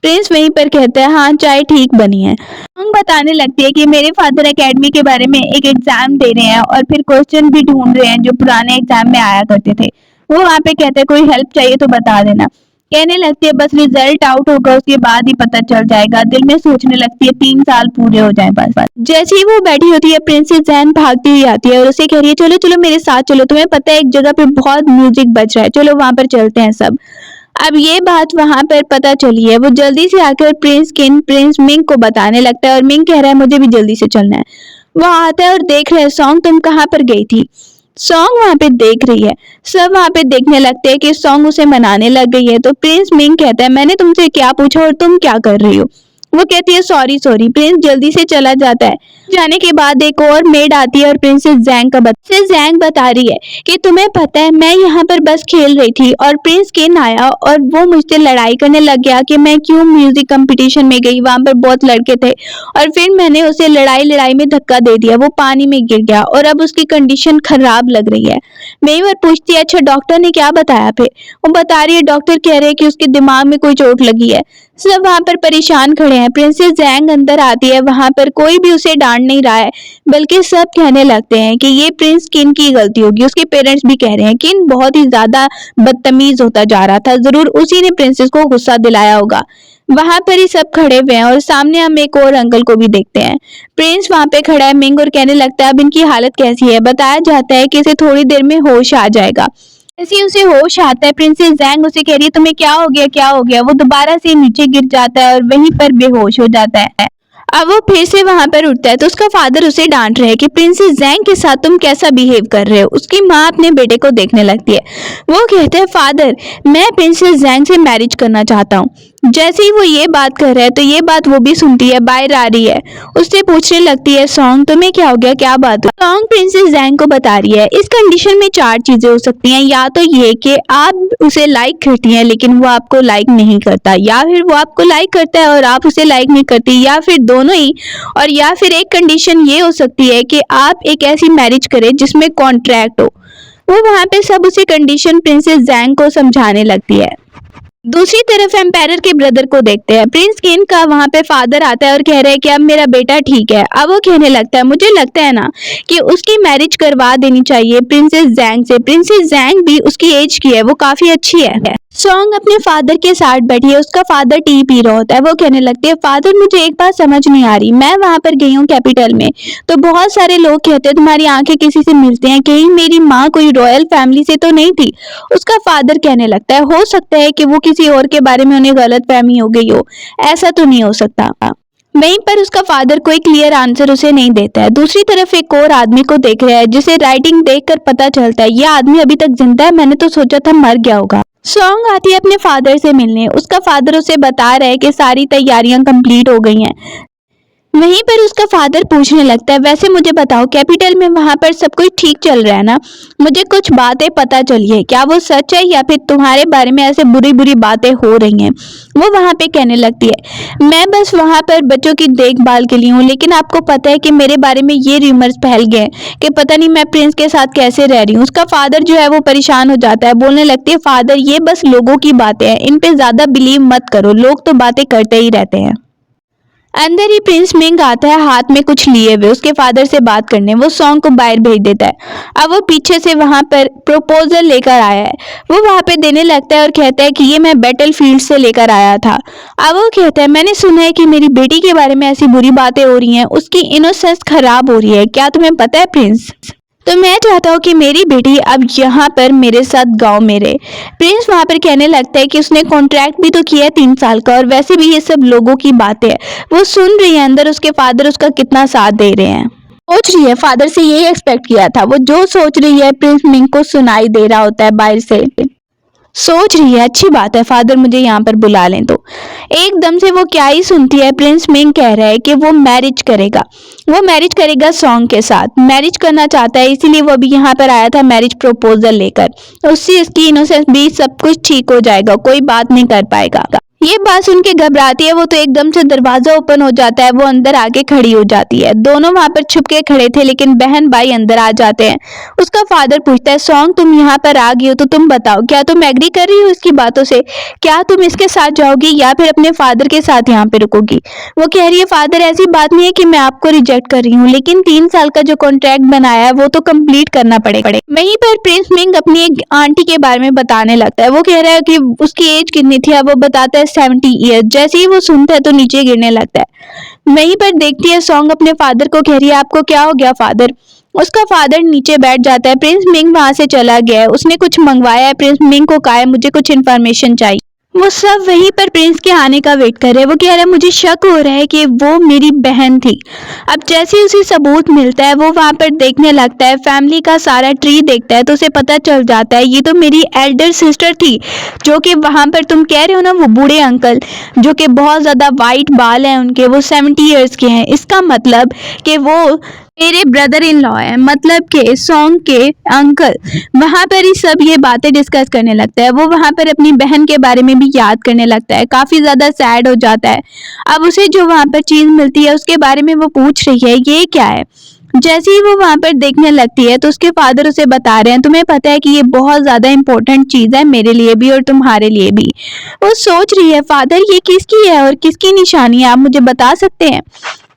प्रिंस वहीं पर कहता है हाँ चाय ठीक बनी है। सॉन्ग बताने लगती है कि मेरे फादर एकेडमी के बारे में एक एग्जाम दे रहे हैं और फिर क्वेश्चन भी ढूंढ रहे हैं जो पुराने एग्जाम में आया करते थे। वो वहाँ पे कहते हैं कोई हेल्प चाहिए तो बता देना। कहने लगती है बस रिजल्ट आउट होगा उसके बाद ही पता चल जाएगा। दिल में सोचने लगती है 3 साल पूरे हो जाए बस। जैसे ही वो बैठी होती है प्रिंसेस जैन भागती हुई आती है और उसे कह रही है चलो चलो मेरे साथ चलो, तुम्हें पता है एक जगह पे बहुत म्यूजिक बज रहा है, चलो वहां पर चलते हैं सब। अब ये बात वहां पर पता चली है। वो जल्दी से आकर प्रिंस मिंग को बताने लगता है और मिंग कह रहा है मुझे भी जल्दी से चलना है। वो आता है और देख रहे हैं सॉन्ग तुम कहाँ पर गई थी। सॉन्ग वहां पे देख रही है, सब वहां पे देखने लगते हैं कि सॉन्ग उसे मनाने लग गई है। तो प्रिंस मिंग कहता है मैंने तुमसे क्या पूछा और तुम क्या कर रही हो। वो कहती है सॉरी सॉरी। प्रिंस जल्दी से चला जाता है। जाने के बाद एक और मेड आती है और प्रिंसेस जैंग बता रही है कि तुम्हें पता है मैं यहाँ पर बस खेल रही थी और प्रिंस किन आया और वो मुझसे लड़ाई करने लग गया कि मैं क्यों म्यूजिक कंपटीशन में गई, वहां पर बहुत लड़के थे और फिर मैंने उसे लड़ाई में धक्का दे दिया, वो पानी में गिर गया और अब उसकी कंडीशन खराब लग रही है। मेई और पूछती है अच्छा डॉक्टर ने क्या बताया फिर। वो बता रही है डॉक्टर कह रहे हैं कि उसके दिमाग में कोई चोट लगी है। सब वहां पर परेशान खड़े हैं। प्रिंसेस जैंग अंदर आती है, वहां पर कोई भी उसे डांट नहीं रहा है बल्कि सब कहने लगते हैं कि ये प्रिंस किन की गलती होगी। उसके पेरेंट्स भी कह रहे हैं किन बहुत ही ज्यादा बदतमीज होता जा रहा था, जरूर उसी ने प्रिंसेस को गुस्सा दिलाया होगा। वहां पर ही सब खड़े हुए हैं और सामने हम एक और अंकल को भी देखते हैं। प्रिंस वहां पे खड़ा है मिंग और कहने लगता है अब इनकी हालत कैसी है। बताया जाता है कि इसे थोड़ी देर में होश आ जाएगा। जैसे उसे होश आता है प्रिंसेस जैंग उसे कह रही है तुम्हें क्या हो गया क्या हो गया। वो दोबारा से नीचे गिर जाता है और वहीं पर बेहोश हो जाता है। अब वो फिर से वहां पर उठता है तो उसका फादर उसे डांट रहे हैं कि प्रिंसेस जैंग के साथ तुम कैसा बिहेव कर रहे हो। उसकी माँ अपने बेटे को देखने लगती है। वो कहते हैं फादर मैं प्रिंसेस जैंग से मैरिज करना चाहता हूँ। जैसे ही वो ये बात कर रहा है तो ये बात वो भी सुनती है, बाहर आ रही है। उससे पूछने लगती है सॉन्ग तुम्हें क्या हो गया, क्या बात हुई। सॉन्ग प्रिंसेस जैंग को बता रही है इस कंडीशन में 4 चीजें हो सकती हैं, या तो ये कि आप उसे लाइक करती हैं लेकिन वो आपको लाइक नहीं करता, या फिर वो आपको लाइक करता है और आप उसे लाइक नहीं करती, या फिर दोनों ही। और या फिर एक कंडीशन ये हो सकती है कि आप एक ऐसी मैरिज करें जिसमें कॉन्ट्रैक्ट हो। वो वहां पे सब उसे कंडीशन प्रिंसेस जैंग को समझाने लगती है। दूसरी तरफ एम्पायर के ब्रदर को देखते हैं। प्रिंस किन का वहां पे फादर आता है और कह रहा है कि अब मेरा बेटा ठीक है। अब वो कहने लगता है मुझे लगता है ना कि उसकी मैरिज करवा देनी चाहिए प्रिंसेस जैंग से। प्रिंसेस जैंग भी उसकी एज की है, वो काफी अच्छी है। सॉन्ग अपने फादर के साथ बैठी है, उसका फादर टी पी रहा होता है। वो कहने लगती है फादर मुझे एक बात समझ नहीं आ रही, मैं वहां पर गई हूँ कैपिटल में तो बहुत सारे लोग कहते हैं तुम्हारी आंखें किसी से मिलती हैं, कहीं मेरी माँ कोई रॉयल फैमिली से तो नहीं थी। उसका फादर कहने लगता है हो सकता है कि वो किसी और के बारे में उन्हें गलत फहमी हो गई हो, ऐसा तो नहीं हो सकता। वहीं पर उसका फादर कोई क्लियर आंसर उसे नहीं देता है। दूसरी तरफ एक और आदमी को देख रहा है जिसे राइटिंग देखकर पता चलता है यह आदमी अभी तक जिंदा है, मैंने तो सोचा था मर गया होगा। सॉन्ग आती है अपने फादर से मिलने। उसका फादर उसे बता रहा है कि सारी तैयारियां कंप्लीट हो गई हैं। वहीं पर उसका फादर पूछने लगता है वैसे मुझे बताओ कैपिटल में वहां पर सब कुछ ठीक चल रहा है ना, मुझे कुछ बातें पता चली है, क्या वो सच है या फिर तुम्हारे बारे में ऐसे बुरी बुरी बातें हो रही हैं। वो वहां पे कहने लगती है मैं बस वहां पर बच्चों की देखभाल के लिए हूँ, लेकिन आपको पता है कि मेरे बारे में ये रूमर्स फैल गए कि पता नहीं मैं प्रिंस के साथ कैसे रह रही हूँ। उसका फादर जो है वो परेशान हो जाता है, बोलने लगती है फादर ये बस लोगों की बातें हैं, इन पे ज्यादा बिलीव मत करो, लोग तो बातें करते ही रहते हैं। अंदर ही प्रिंस मिंग आता है हाथ में कुछ लिए हुए उसके फादर से बात करने। वो सॉन्ग को बाहर भेज देता है। अब वो पीछे से वहां पर प्रपोजल लेकर आया है। वो वहां पे देने लगता है और कहता है कि ये मैं बैटल फील्ड से लेकर आया था। अब वो कहता है मैंने सुना है कि मेरी बेटी के बारे में ऐसी बुरी बातें हो रही हैं, उसकी इनोसेंस खराब हो रही है, क्या तुम्हें पता है प्रिंस? तो मैं चाहता हूँ कि मेरी बेटी अब यहाँ पर मेरे साथ गांव में रहे। प्रिंस वहां पर कहने लगता है कि उसने कॉन्ट्रैक्ट भी तो किया है 3 साल का और वैसे भी ये सब लोगों की बातें है। वो सुन रही है अंदर उसके फादर उसका कितना साथ दे रहे हैं। सोच रही है फादर से यही एक्सपेक्ट किया था, वो जो सोच रही है प्रिंस मिंग को सुनाई दे रहा होता है बाहर से। सोच रही है अच्छी बात है फादर मुझे यहाँ पर बुला लें। तो एकदम से वो क्या ही सुनती है, प्रिंस मिंग कह रहा है कि वो मैरिज करेगा सॉन्ग के साथ, मैरिज करना चाहता है, इसीलिए वो अभी यहाँ पर आया था मैरिज प्रपोजल लेकर। उससे इसकी इनोसेंस भी सब कुछ ठीक हो जाएगा, कोई बात नहीं कर पाएगा। ये बात सुन के घबराती है वो तो एकदम से दरवाजा ओपन हो जाता है, वो अंदर आके खड़ी हो जाती है। दोनों वहां पर छुप के खड़े थे लेकिन बहन भाई अंदर आ जाते हैं। उसका फादर पूछता है सॉन्ग तुम यहाँ पर आ गई हो तो तुम बताओ क्या तुम एग्री कर रही हो इसकी बातों से, क्या तुम इसके साथ जाओगी या फिर अपने फादर के साथ यहाँ पे रुकोगी। वो कह रही है फादर ऐसी बात नहीं है कि मैं आपको रिजेक्ट कर रही हूँ, लेकिन 3 साल का जो कॉन्ट्रैक्ट बनाया है वो तो कंप्लीट करना पड़ेगा। वहीं पर प्रिंस मिंग अपनी एक आंटी के बारे में बताने लगता है। वो कह रहा है कि उसकी एज कितनी थी, अब वो बताता है 70 ईयर। जैसे ही वो सुनता है तो नीचे गिरने लगता है। वहीं पर देखती है सॉन्ग अपने फादर को, कह रही है आपको क्या हो गया फादर। उसका फादर नीचे बैठ जाता है। प्रिंस मिंग वहां से चला गया है, उसने कुछ मंगवाया है। प्रिंस मिंग को कहा है मुझे कुछ इन्फॉर्मेशन चाहिए। वो सब वहीं पर प्रिंस के आने का वेट कर रहे हैं। वो कह रहा है मुझे शक हो रहा है कि वो मेरी बहन थी। अब जैसे ही उसे सबूत मिलता है वो वहां पर देखने लगता है, फैमिली का सारा ट्री देखता है तो उसे पता चल जाता है ये तो मेरी एल्डर सिस्टर थी, जो कि वहां पर तुम कह रहे हो ना वो बूढ़े अंकल जो कि बहुत ज्यादा वाइट बाल हैं उनके, वो 70 ईयर्स के हैं। इसका मतलब कि वो मेरे ब्रदर इन लॉ है, मतलब के सॉन्ग के अंकल। वहां पर ही सब ये बातें डिस्कस करने लगता है। वो वहां पर अपनी बहन के बारे में भी याद करने लगता है, काफी ज्यादा सैड हो जाता है। अब उसे जो वहां पर चीज मिलती है उसके बारे में वो पूछ रही है ये क्या है। जैसे ही वो वहां पर देखने लगती है तो उसके फादर उसे बता रहे हैं तुम्हें पता है कि ये बहुत ज्यादा इंपॉर्टेंट चीज है मेरे लिए भी और तुम्हारे लिए भी। वो सोच रही है फादर ये किसकी है और किसकी निशानी है, आप मुझे बता सकते हैं।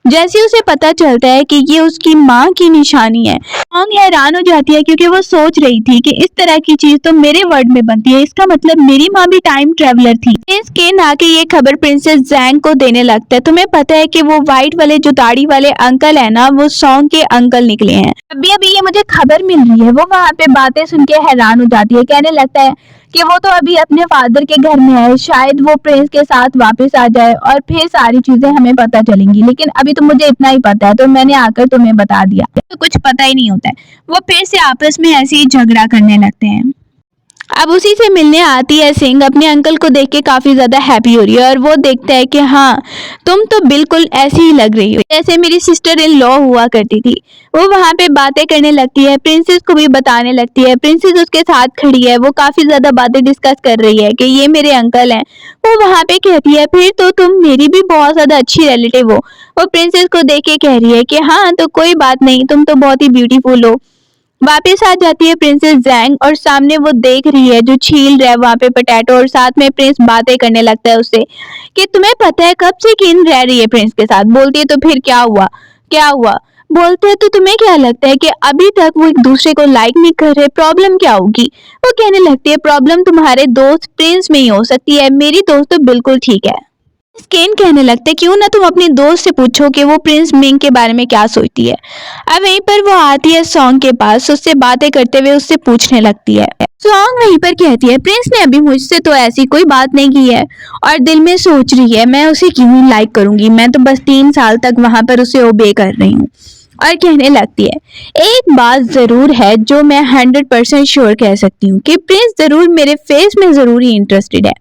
जैसे उसे पता चलता है कि ये उसकी माँ की निशानी है, सॉन्ग हैरान हो जाती है क्योंकि वो सोच रही थी कि इस तरह की चीज तो मेरे वर्ल्ड में बनती है, इसका मतलब मेरी माँ भी टाइम ट्रेवलर थी। प्रिंस केन आके ये खबर प्रिंसेस जैंग को देने लगता है। तुम्हें पता है कि वो व्हाइट वाले जो दाढ़ी वाले अंकल है ना वो सॉन्ग के अंकल निकले हैं। अभी अभी ये मुझे खबर मिल रही है। वो वहाँ पे बातें सुन के हैरान हो जाती है, कहने लगता है कि वो तो अभी अपने फादर के घर में है, शायद वो प्रिंस के साथ वापस आ जाए और फिर सारी चीजें हमें पता चलेंगी, लेकिन अभी तो मुझे इतना ही पता है तो मैंने आकर तुम्हें बता दिया। तो कुछ पता ही नहीं होता है। वो फिर से आपस में ऐसे ही झगड़ा करने लगते हैं। अब उसी से मिलने आती है सिंह, अपने अंकल को देख के काफी ज्यादा हैप्पी हो रही है और वो देखता है कि हाँ तुम तो बिल्कुल ऐसी ही लग रही हो जैसे मेरी सिस्टर इन लॉ हुआ करती थी। वो वहां पे बातें करने लगती है, प्रिंसेस को भी बताने लगती है। प्रिंसेस उसके साथ खड़ी है, वो काफी ज्यादा बातें डिस्कस कर रही है कि ये मेरे अंकल हैं। वो वहां पे कहती है फिर तो तुम मेरी भी बहुत ज्यादा अच्छी रिलेटिव हो। वो प्रिंसेस को देख के कह रही है कि हाँ तो कोई बात नहीं, तुम तो बहुत ही ब्यूटीफुल हो। वापस आ जाती है प्रिंसेस जैंग और सामने वो देख रही है जो छील रहा है वहां पे पोटैटो, और साथ में प्रिंस बातें करने लगता है उससे कि तुम्हें पता है कब से किन रह रही है प्रिंस के साथ। बोलती है तो फिर क्या हुआ, क्या हुआ। बोलते हैं तो तुम्हें क्या लगता है कि अभी तक वो एक दूसरे को लाइक नहीं कर रहे, प्रॉब्लम क्या होगी। वो कहने लगती है प्रॉब्लम तुम्हारे दोस्त प्रिंस में ही हो सकती है, मेरी दोस्त तो बिल्कुल ठीक है। स्केन कहने लगते क्यों ना तुम अपने दोस्त से पूछो कि वो प्रिंस मिंग के बारे में क्या सोचती है। अब वहीं पर वो आती है सॉन्ग के पास, उससे बातें करते हुए उससे पूछने लगती है। सॉन्ग वहीं पर कहती है प्रिंस ने अभी मुझसे तो ऐसी कोई बात नहीं की है, और दिल में सोच रही है मैं उसे क्यों ही लाइक करूंगी, मैं तो बस 3 साल तक वहां पर उसे ओबे कर रही हूँ। और कहने लगती है एक बात जरूर है जो मैं 100% श्योर कह सकती हूँ कि प्रिंस जरूर मेरे फेस में जरूर ही इंटरेस्टेड है।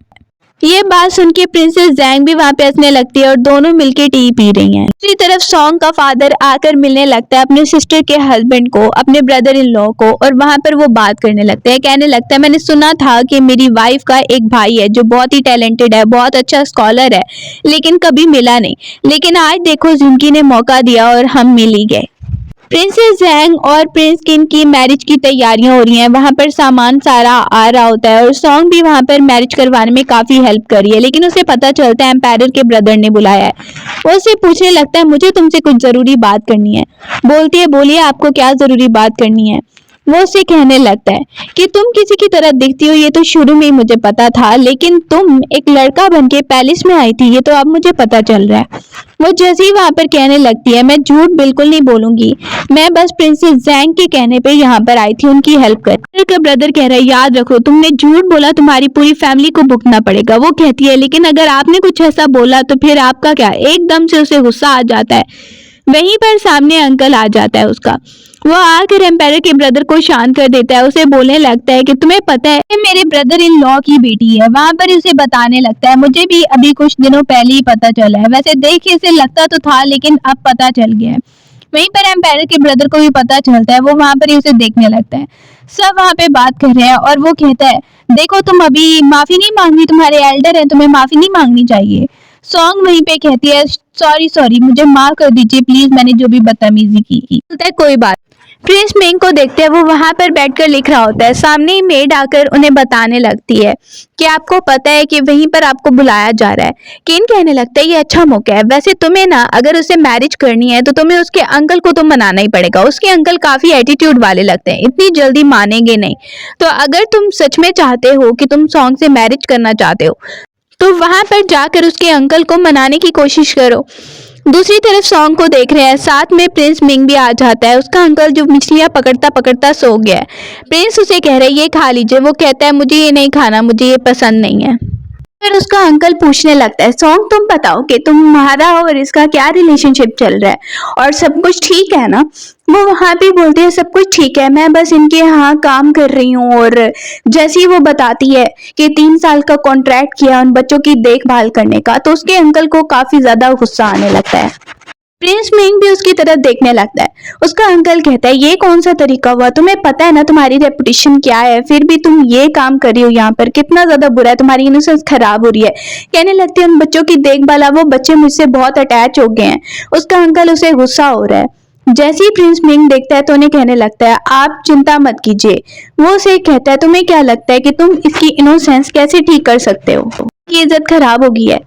ये बात सुन के प्रिंसेस जैंग भी वहां पे हंसने लगती है और दोनों मिलके टी पी रही हैं। दूसरी तरफ सॉन्ग का फादर आकर मिलने लगता है अपने सिस्टर के हस्बैंड को, अपने ब्रदर इन लॉ को, और वहां पर वो बात करने लगते हैं। कहने लगता है मैंने सुना था कि मेरी वाइफ का एक भाई है जो बहुत ही टैलेंटेड है, बहुत अच्छा स्कॉलर है, लेकिन कभी मिला नहीं, लेकिन आज देखो जिंदगी ने मौका दिया और हम मिल ही गए। प्रिंसेस जैंग और प्रिंस किन की मैरिज की तैयारियां हो रही हैं, वहां पर सामान सारा आ रहा होता है और सॉन्ग भी वहां पर मैरिज करवाने में काफी हेल्प कर रही है, लेकिन उसे पता चलता है एम्पायर के ब्रदर ने बुलाया है। वो उससे पूछने लगता है मुझे तुमसे कुछ जरूरी बात करनी है। बोलती है बोलिए आपको क्या जरूरी बात करनी है। वो उससे कहने लगता है कि तुम किसी की तरह दिखती हो ये तो शुरू में ही मुझे पता था, लेकिन तुम एक लड़का बनके पैलेस में आई थी ये तो अब मुझे पता चल रहा है। वो जैसे ही वहां पर कहने लगती है मैं झूठ बिल्कुल नहीं बोलूंगी, मैं बस प्रिंसेस जैंग के कहने पे यहाँ पर आई थी उनकी हेल्प कर। का ब्रदर कह रहा है याद रखो तुमने झूठ बोला तुम्हारी पूरी फैमिली को भुगतना पड़ेगा। वो कहती है लेकिन अगर आपने कुछ ऐसा बोला तो फिर आपका क्या। एकदम से उसे गुस्सा आ जाता है। वहीं पर सामने अंकल आ जाता है उसका, वो आकर एम्पायर के ब्रदर को शांत कर देता है। उसे बोलने लगता है कि तुम्हें पता है मेरे ब्रदर इन लॉ की बेटी है। वहां पर उसे बताने लगता है मुझे भी अभी कुछ दिनों पहले ही पता चला है, वैसे देख के इसे लगता तो था लेकिन अब पता चल गया है। वहीं पर एम्पायर के ब्रदर को भी पता चलता है, वो वहाँ पर ही उसे देखने लगता है। सब वहाँ पे बात कर रहे हैं और वो कहता है, देखो तुम अभी माफी नहीं मांगनी, तुम्हारे एल्डर हैं, तुम्हें माफी नहीं मांगनी चाहिए। सॉन्ग वहीं पे कहती है, सॉरी सॉरी, मुझे माफ कर दीजिए प्लीज, मैंने जो भी बदतमीजी की। बोलता है कोई बात। प्रिंस मिंग को देखते हैं, वो वहां पर बैठकर लिख रहा होता है। सामने ही मेड आकर उन्हें बताने लगती है कि आपको पता है कि वहीं पर आपको बुलाया जा रहा है। केन कहने लगता है ये अच्छा मौका है, वैसे तुम्हें ना अगर उसे मैरिज करनी है तो तुम्हें उसके अंकल को तो मनाना ही पड़ेगा। उसके अंकल काफी एटीट्यूड वाले लगते हैं, इतनी जल्दी मानेंगे नहीं। तो अगर तुम सच में चाहते हो कि तुम सॉन्ग से मैरिज करना चाहते हो तो वहां पर जाकर उसके अंकल को मनाने की कोशिश करो। दूसरी तरफ सॉन्ग को देख रहे हैं, साथ में प्रिंस मिंग भी आ जाता है। उसका अंकल जो मछलियां पकड़ता पकड़ता सो गया है। प्रिंस उसे कह रहा है ये खा लीजिए, वो कहता है मुझे ये नहीं खाना, मुझे ये पसंद नहीं है। फिर उसका अंकल पूछने लगता है, सॉन्ग तुम बताओ कि तुम्हारा और इसका क्या रिलेशनशिप चल रहा है और सब कुछ ठीक है ना। वो वहां पे बोलती है सब कुछ ठीक है, मैं बस इनके यहाँ काम कर रही हूँ। और जैसे ही वो बताती है कि 3 साल का कॉन्ट्रैक्ट किया उन बच्चों की देखभाल करने का, तो उसके अंकल को काफी ज्यादा गुस्सा आने लगता है। प्रिंस मिंग भी उसकी तरफ देखने लगता है। उसका अंकल कहता है ये कौन सा तरीका हुआ, तुम्हें पता है ना तुम्हारी रेपुटेशन क्या है, फिर भी तुम ये काम कर रही हो यहाँ पर, कितना ज्यादा बुरा है, तुम्हारी इनोसेंस खराब हो रही है। कहने लगती है उन बच्चों की देखभाल, वो बच्चे मुझसे बहुत अटैच हो गए हैं। उसका अंकल उसे गुस्सा हो रहा है। जैसे ही प्रिंस मिंग देखता है तो उन्हें कहने लगता है आप चिंता मत कीजिए। वो उसे कहता है तुम्हें क्या लगता है कि तुम इसकी इनोसेंस कैसे ठीक कर सकते हो, की इज्जत खराब हो गई है।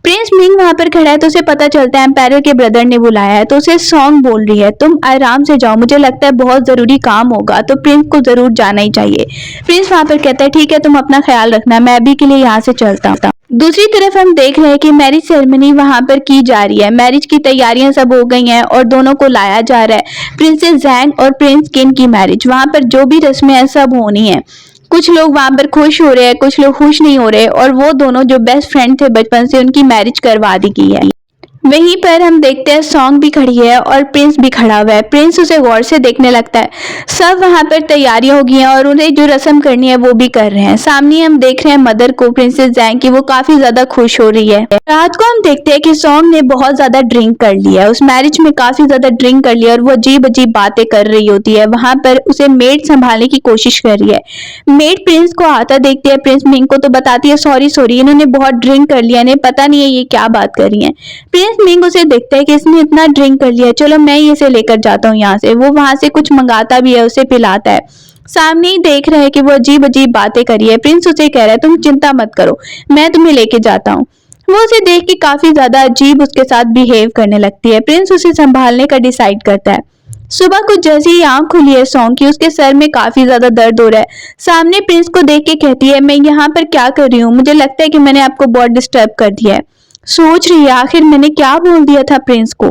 प्रिंस मिंग वहां पर खड़ा है तो उसे पता चलता है एम्पायर के ब्रदर ने बुलाया है। तो उसे सॉन्ग बोल रही है तुम आराम से जाओ, मुझे लगता है बहुत जरूरी काम होगा, तो प्रिंस को जरूर जाना ही चाहिए। प्रिंस वहां पर कहता है ठीक है तुम अपना ख्याल रखना, मैं अभी के लिए यहाँ से चलता हूँ। दूसरी तरफ हम देख रहे हैं कि मैरिज सेरेमनी वहां पर की जा रही है। मैरिज की तैयारियां सब हो गई हैं और दोनों को लाया जा रहा है। प्रिंसेस जैंग और प्रिंस किन की मैरिज, वहां पर जो भी रस्में हैं सब होनी है। कुछ लोग वहां पर खुश हो रहे हैं, कुछ लोग खुश नहीं हो रहे, और वो दोनों जो बेस्ट फ्रेंड थे बचपन से, उनकी मैरिज करवा दी गई है। वहीं पर हम देखते हैं सॉन्ग भी खड़ी है और प्रिंस भी खड़ा हुआ है। प्रिंस उसे गौर से देखने लगता है। सब वहां पर तैयारियां हो गई हैं और उन्हें जो रस्म करनी है वो भी कर रहे हैं। सामने हम देख रहे हैं मदर को, प्रिंसेस जैंग की, वो काफी ज्यादा खुश हो रही है। रात को हम देखते हैं कि सॉन्ग ने बहुत ज्यादा ड्रिंक कर लिया है, उस मैरिज में काफी ज्यादा ड्रिंक कर लिया और वो अजीब अजीब बातें कर रही होती है। वहां पर उसे मेड संभालने की कोशिश कर रही है। मेड प्रिंस को आता देखती है, प्रिंस मिंग को, तो बताती है सॉरी सॉरी, इन्होंने बहुत ड्रिंक कर लिया, इन्हें पता नहीं है ये क्या बात कर रही है। प्रिंस मिंग उसे देखता है कि इसने इतना ड्रिंक कर लिया, चलो मैं ही इसे लेकर जाता हूँ यहाँ से। वो वहां से कुछ मंगाता भी है, उसे पिलाता है। सामने ही देख रहे हैं कि वो अजीब अजीब बातें करी है। प्रिंस उसे कह रहा है तुम चिंता मत करो, मैं तुम्हें लेके जाता हूँ। वो उसे देख के काफी ज्यादा अजीब उसके साथ बिहेव करने लगती है। प्रिंस उसे संभालने का डिसाइड करता है। सुबह को जैसे ही आंख खुली है सॉन्ग की, उसके सर में काफी ज्यादा दर्द हो रहा है। सामने प्रिंस को देख के कहती है मैं यहाँ पर क्या कर रही हूँ, मुझे लगता है कि मैंने आपको बहुत डिस्टर्ब कर दिया है। सोच रही है आखिर मैंने क्या बोल दिया था प्रिंस को,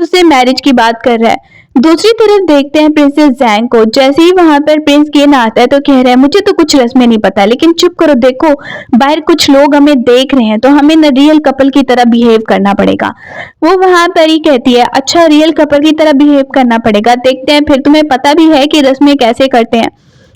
उससे मैरिज की बात कर रहा है। दूसरी तरफ देखते हैं प्रिंसेस जैंग को। जैसे ही वहां पर प्रिंस केन आता है तो कह रहा है मुझे तो कुछ रस्में नहीं पता, लेकिन चुप करो, देखो बाहर कुछ लोग हमें देख रहे हैं, तो हमें न रियल कपल की तरह बिहेव करना पड़ेगा। वो वहां पर ही कहती है अच्छा रियल कपल की तरह बिहेव करना पड़ेगा, देखते हैं फिर, तुम्हें पता भी है कि रस्में कैसे करते हैं।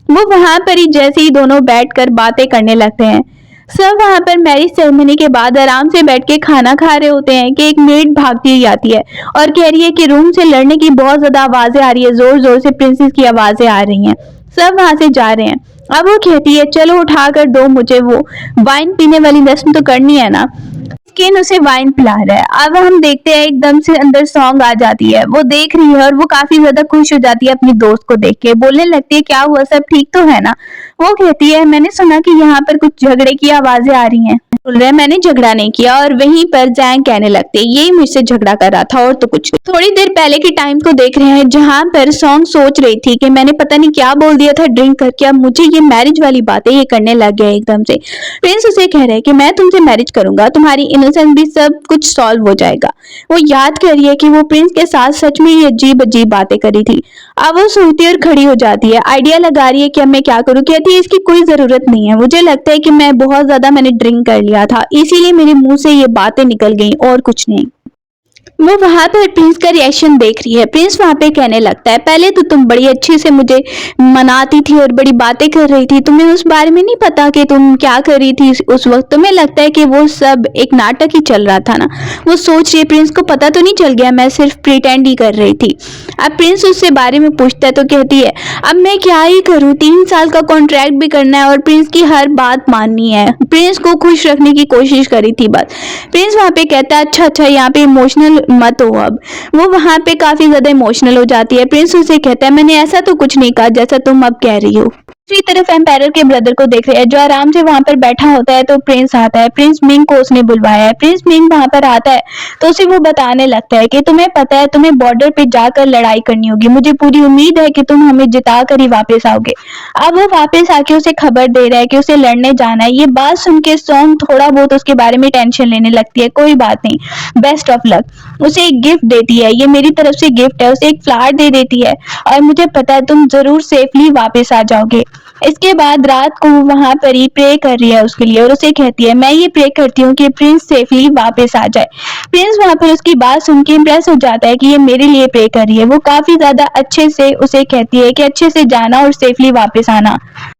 वो वहां पर ही जैसे ही दोनों बैठकर बातें करने लगते हैं। सब वहां पर मैरिज सेरेमनी के बाद आराम से बैठ के खाना खा रहे होते हैं कि एक मेड भागती हुई आती है और कह रही है कि रूम से लड़ने की बहुत ज्यादा आवाजें आ रही है, जोर जोर से प्रिंसेस की आवाजें आ रही हैं। सब वहां से जा रहे हैं। अब वो कहती है चलो उठा कर दो मुझे, वो वाइन पीने वाली रस्म तो करनी है ना। केन उसे वाइन पिला रहा है। अब हम देखते हैं एकदम से अंदर सॉन्ग आ जाती है। वो देख रही है और वो काफी ज्यादा खुश हो जाती है अपनी दोस्त को देख के। बोलने लगती है क्या हुआ, सब ठीक तो है ना। वो कहती है मैंने सुना कि यहाँ पर कुछ झगड़े की आवाजें आ रही हैं। बोल रहा है मैंने झगड़ा नहीं किया, और वहीं पर जैंग कहने लगते यही मुझसे झगड़ा कर रहा था और तो कुछ। थोड़ी देर पहले के टाइम को देख रहे हैं जहां पर सॉन्ग सोच रही थी कि मैंने पता नहीं क्या बोल दिया था ड्रिंक करके, अब मुझे ये मैरिज वाली बातें ये करने लग गया एकदम से। प्रिंस उसे कह रहे हैं कि मैं तुमसे मैरिज करूंगा, तुम्हारी इनोसेंस भी सब कुछ सॉल्व हो जाएगा। वो याद कर रही है कि वो प्रिंस के साथ सच में ये अजीब अजीब बातें करी थी। अब वो सोचती और खड़ी हो जाती है, आइडिया लगा रही है कि अब मैं क्या करूं। कहती है इसकी कोई जरूरत नहीं है, मुझे लगता है कि मैं बहुत ज्यादा मैंने ड्रिंक कर लिया था, इसीलिए मेरे मुंह से ये बातें निकल गई और कुछ नहीं। वो वहां पर प्रिंस का रिएक्शन देख रही है। प्रिंस वहां पे कहने लगता है, पहले तो तुम बड़ी अच्छे से मुझे मनाती थी और बड़ी बातें कर रही थी, तुम्हें उस बारे में नहीं पता कि तुम क्या कर रही थी उस वक्त? तुम्हें लगता है कि वो सब एक नाटक ही चल रहा था ना? वो सोच रही है, प्रिंस को पता तो नहीं चल गया मैं सिर्फ प्रिटेंड ही कर रही थी। अब प्रिंस उससे बारे में पूछता है तो कहती है, अब मैं क्या ही करूं, 3 साल का कॉन्ट्रैक्ट भी करना है और प्रिंस की हर बात माननी है। प्रिंस को खुश रखने की कोशिश करी थी बस। प्रिंस वहां पे कहता है, अच्छा यहाँ पे इमोशनल मत हो अब। वो वहां पे काफी ज्यादा इमोशनल हो जाती है। प्रिंस उसे कहता है, मैंने ऐसा तो कुछ नहीं कहा जैसा तुम अब कह रही हो। दूसरी तरफ एम्पायर के ब्रदर को देख रहे हैं जो आराम से वहां पर बैठा होता है। तो प्रिंस आता है, प्रिंस मिंग को उसने बुलवाया है। प्रिंस मिंग वहां पर आता है तो उसे वो बताने लगता है कि तुम्हें पता है तुम्हें बॉर्डर पे जाकर लड़ाई करनी होगी, मुझे पूरी उम्मीद है कि तुम हमें जिता कर ही वापस आओगे। अब वो वापस आके उसे खबर दे रहा है कि उसे लड़ने जाना है। ये बात सुन के सॉन्ग थोड़ा बहुत उसके बारे में टेंशन लेने लगती है। कोई बात नहीं, बेस्ट ऑफ लक। उसे एक गिफ्ट देती है, ये मेरी तरफ से गिफ्ट है। उसे एक फ्लावर दे देती है और मुझे पता है तुम जरूर सेफली वापस आ जाओगे। इसके बाद रात को वहां पर ही प्रे कर रही है उसके लिए और उसे कहती है, मैं ये प्रे करती हूँ कि प्रिंस सेफली वापस आ जाए। प्रिंस वहां पर उसकी बात सुन के इम्प्रेस हो जाता है कि ये मेरे लिए प्रे कर रही है। वो काफी ज्यादा अच्छे से उसे कहती है कि अच्छे से जाना और सेफली वापस आना।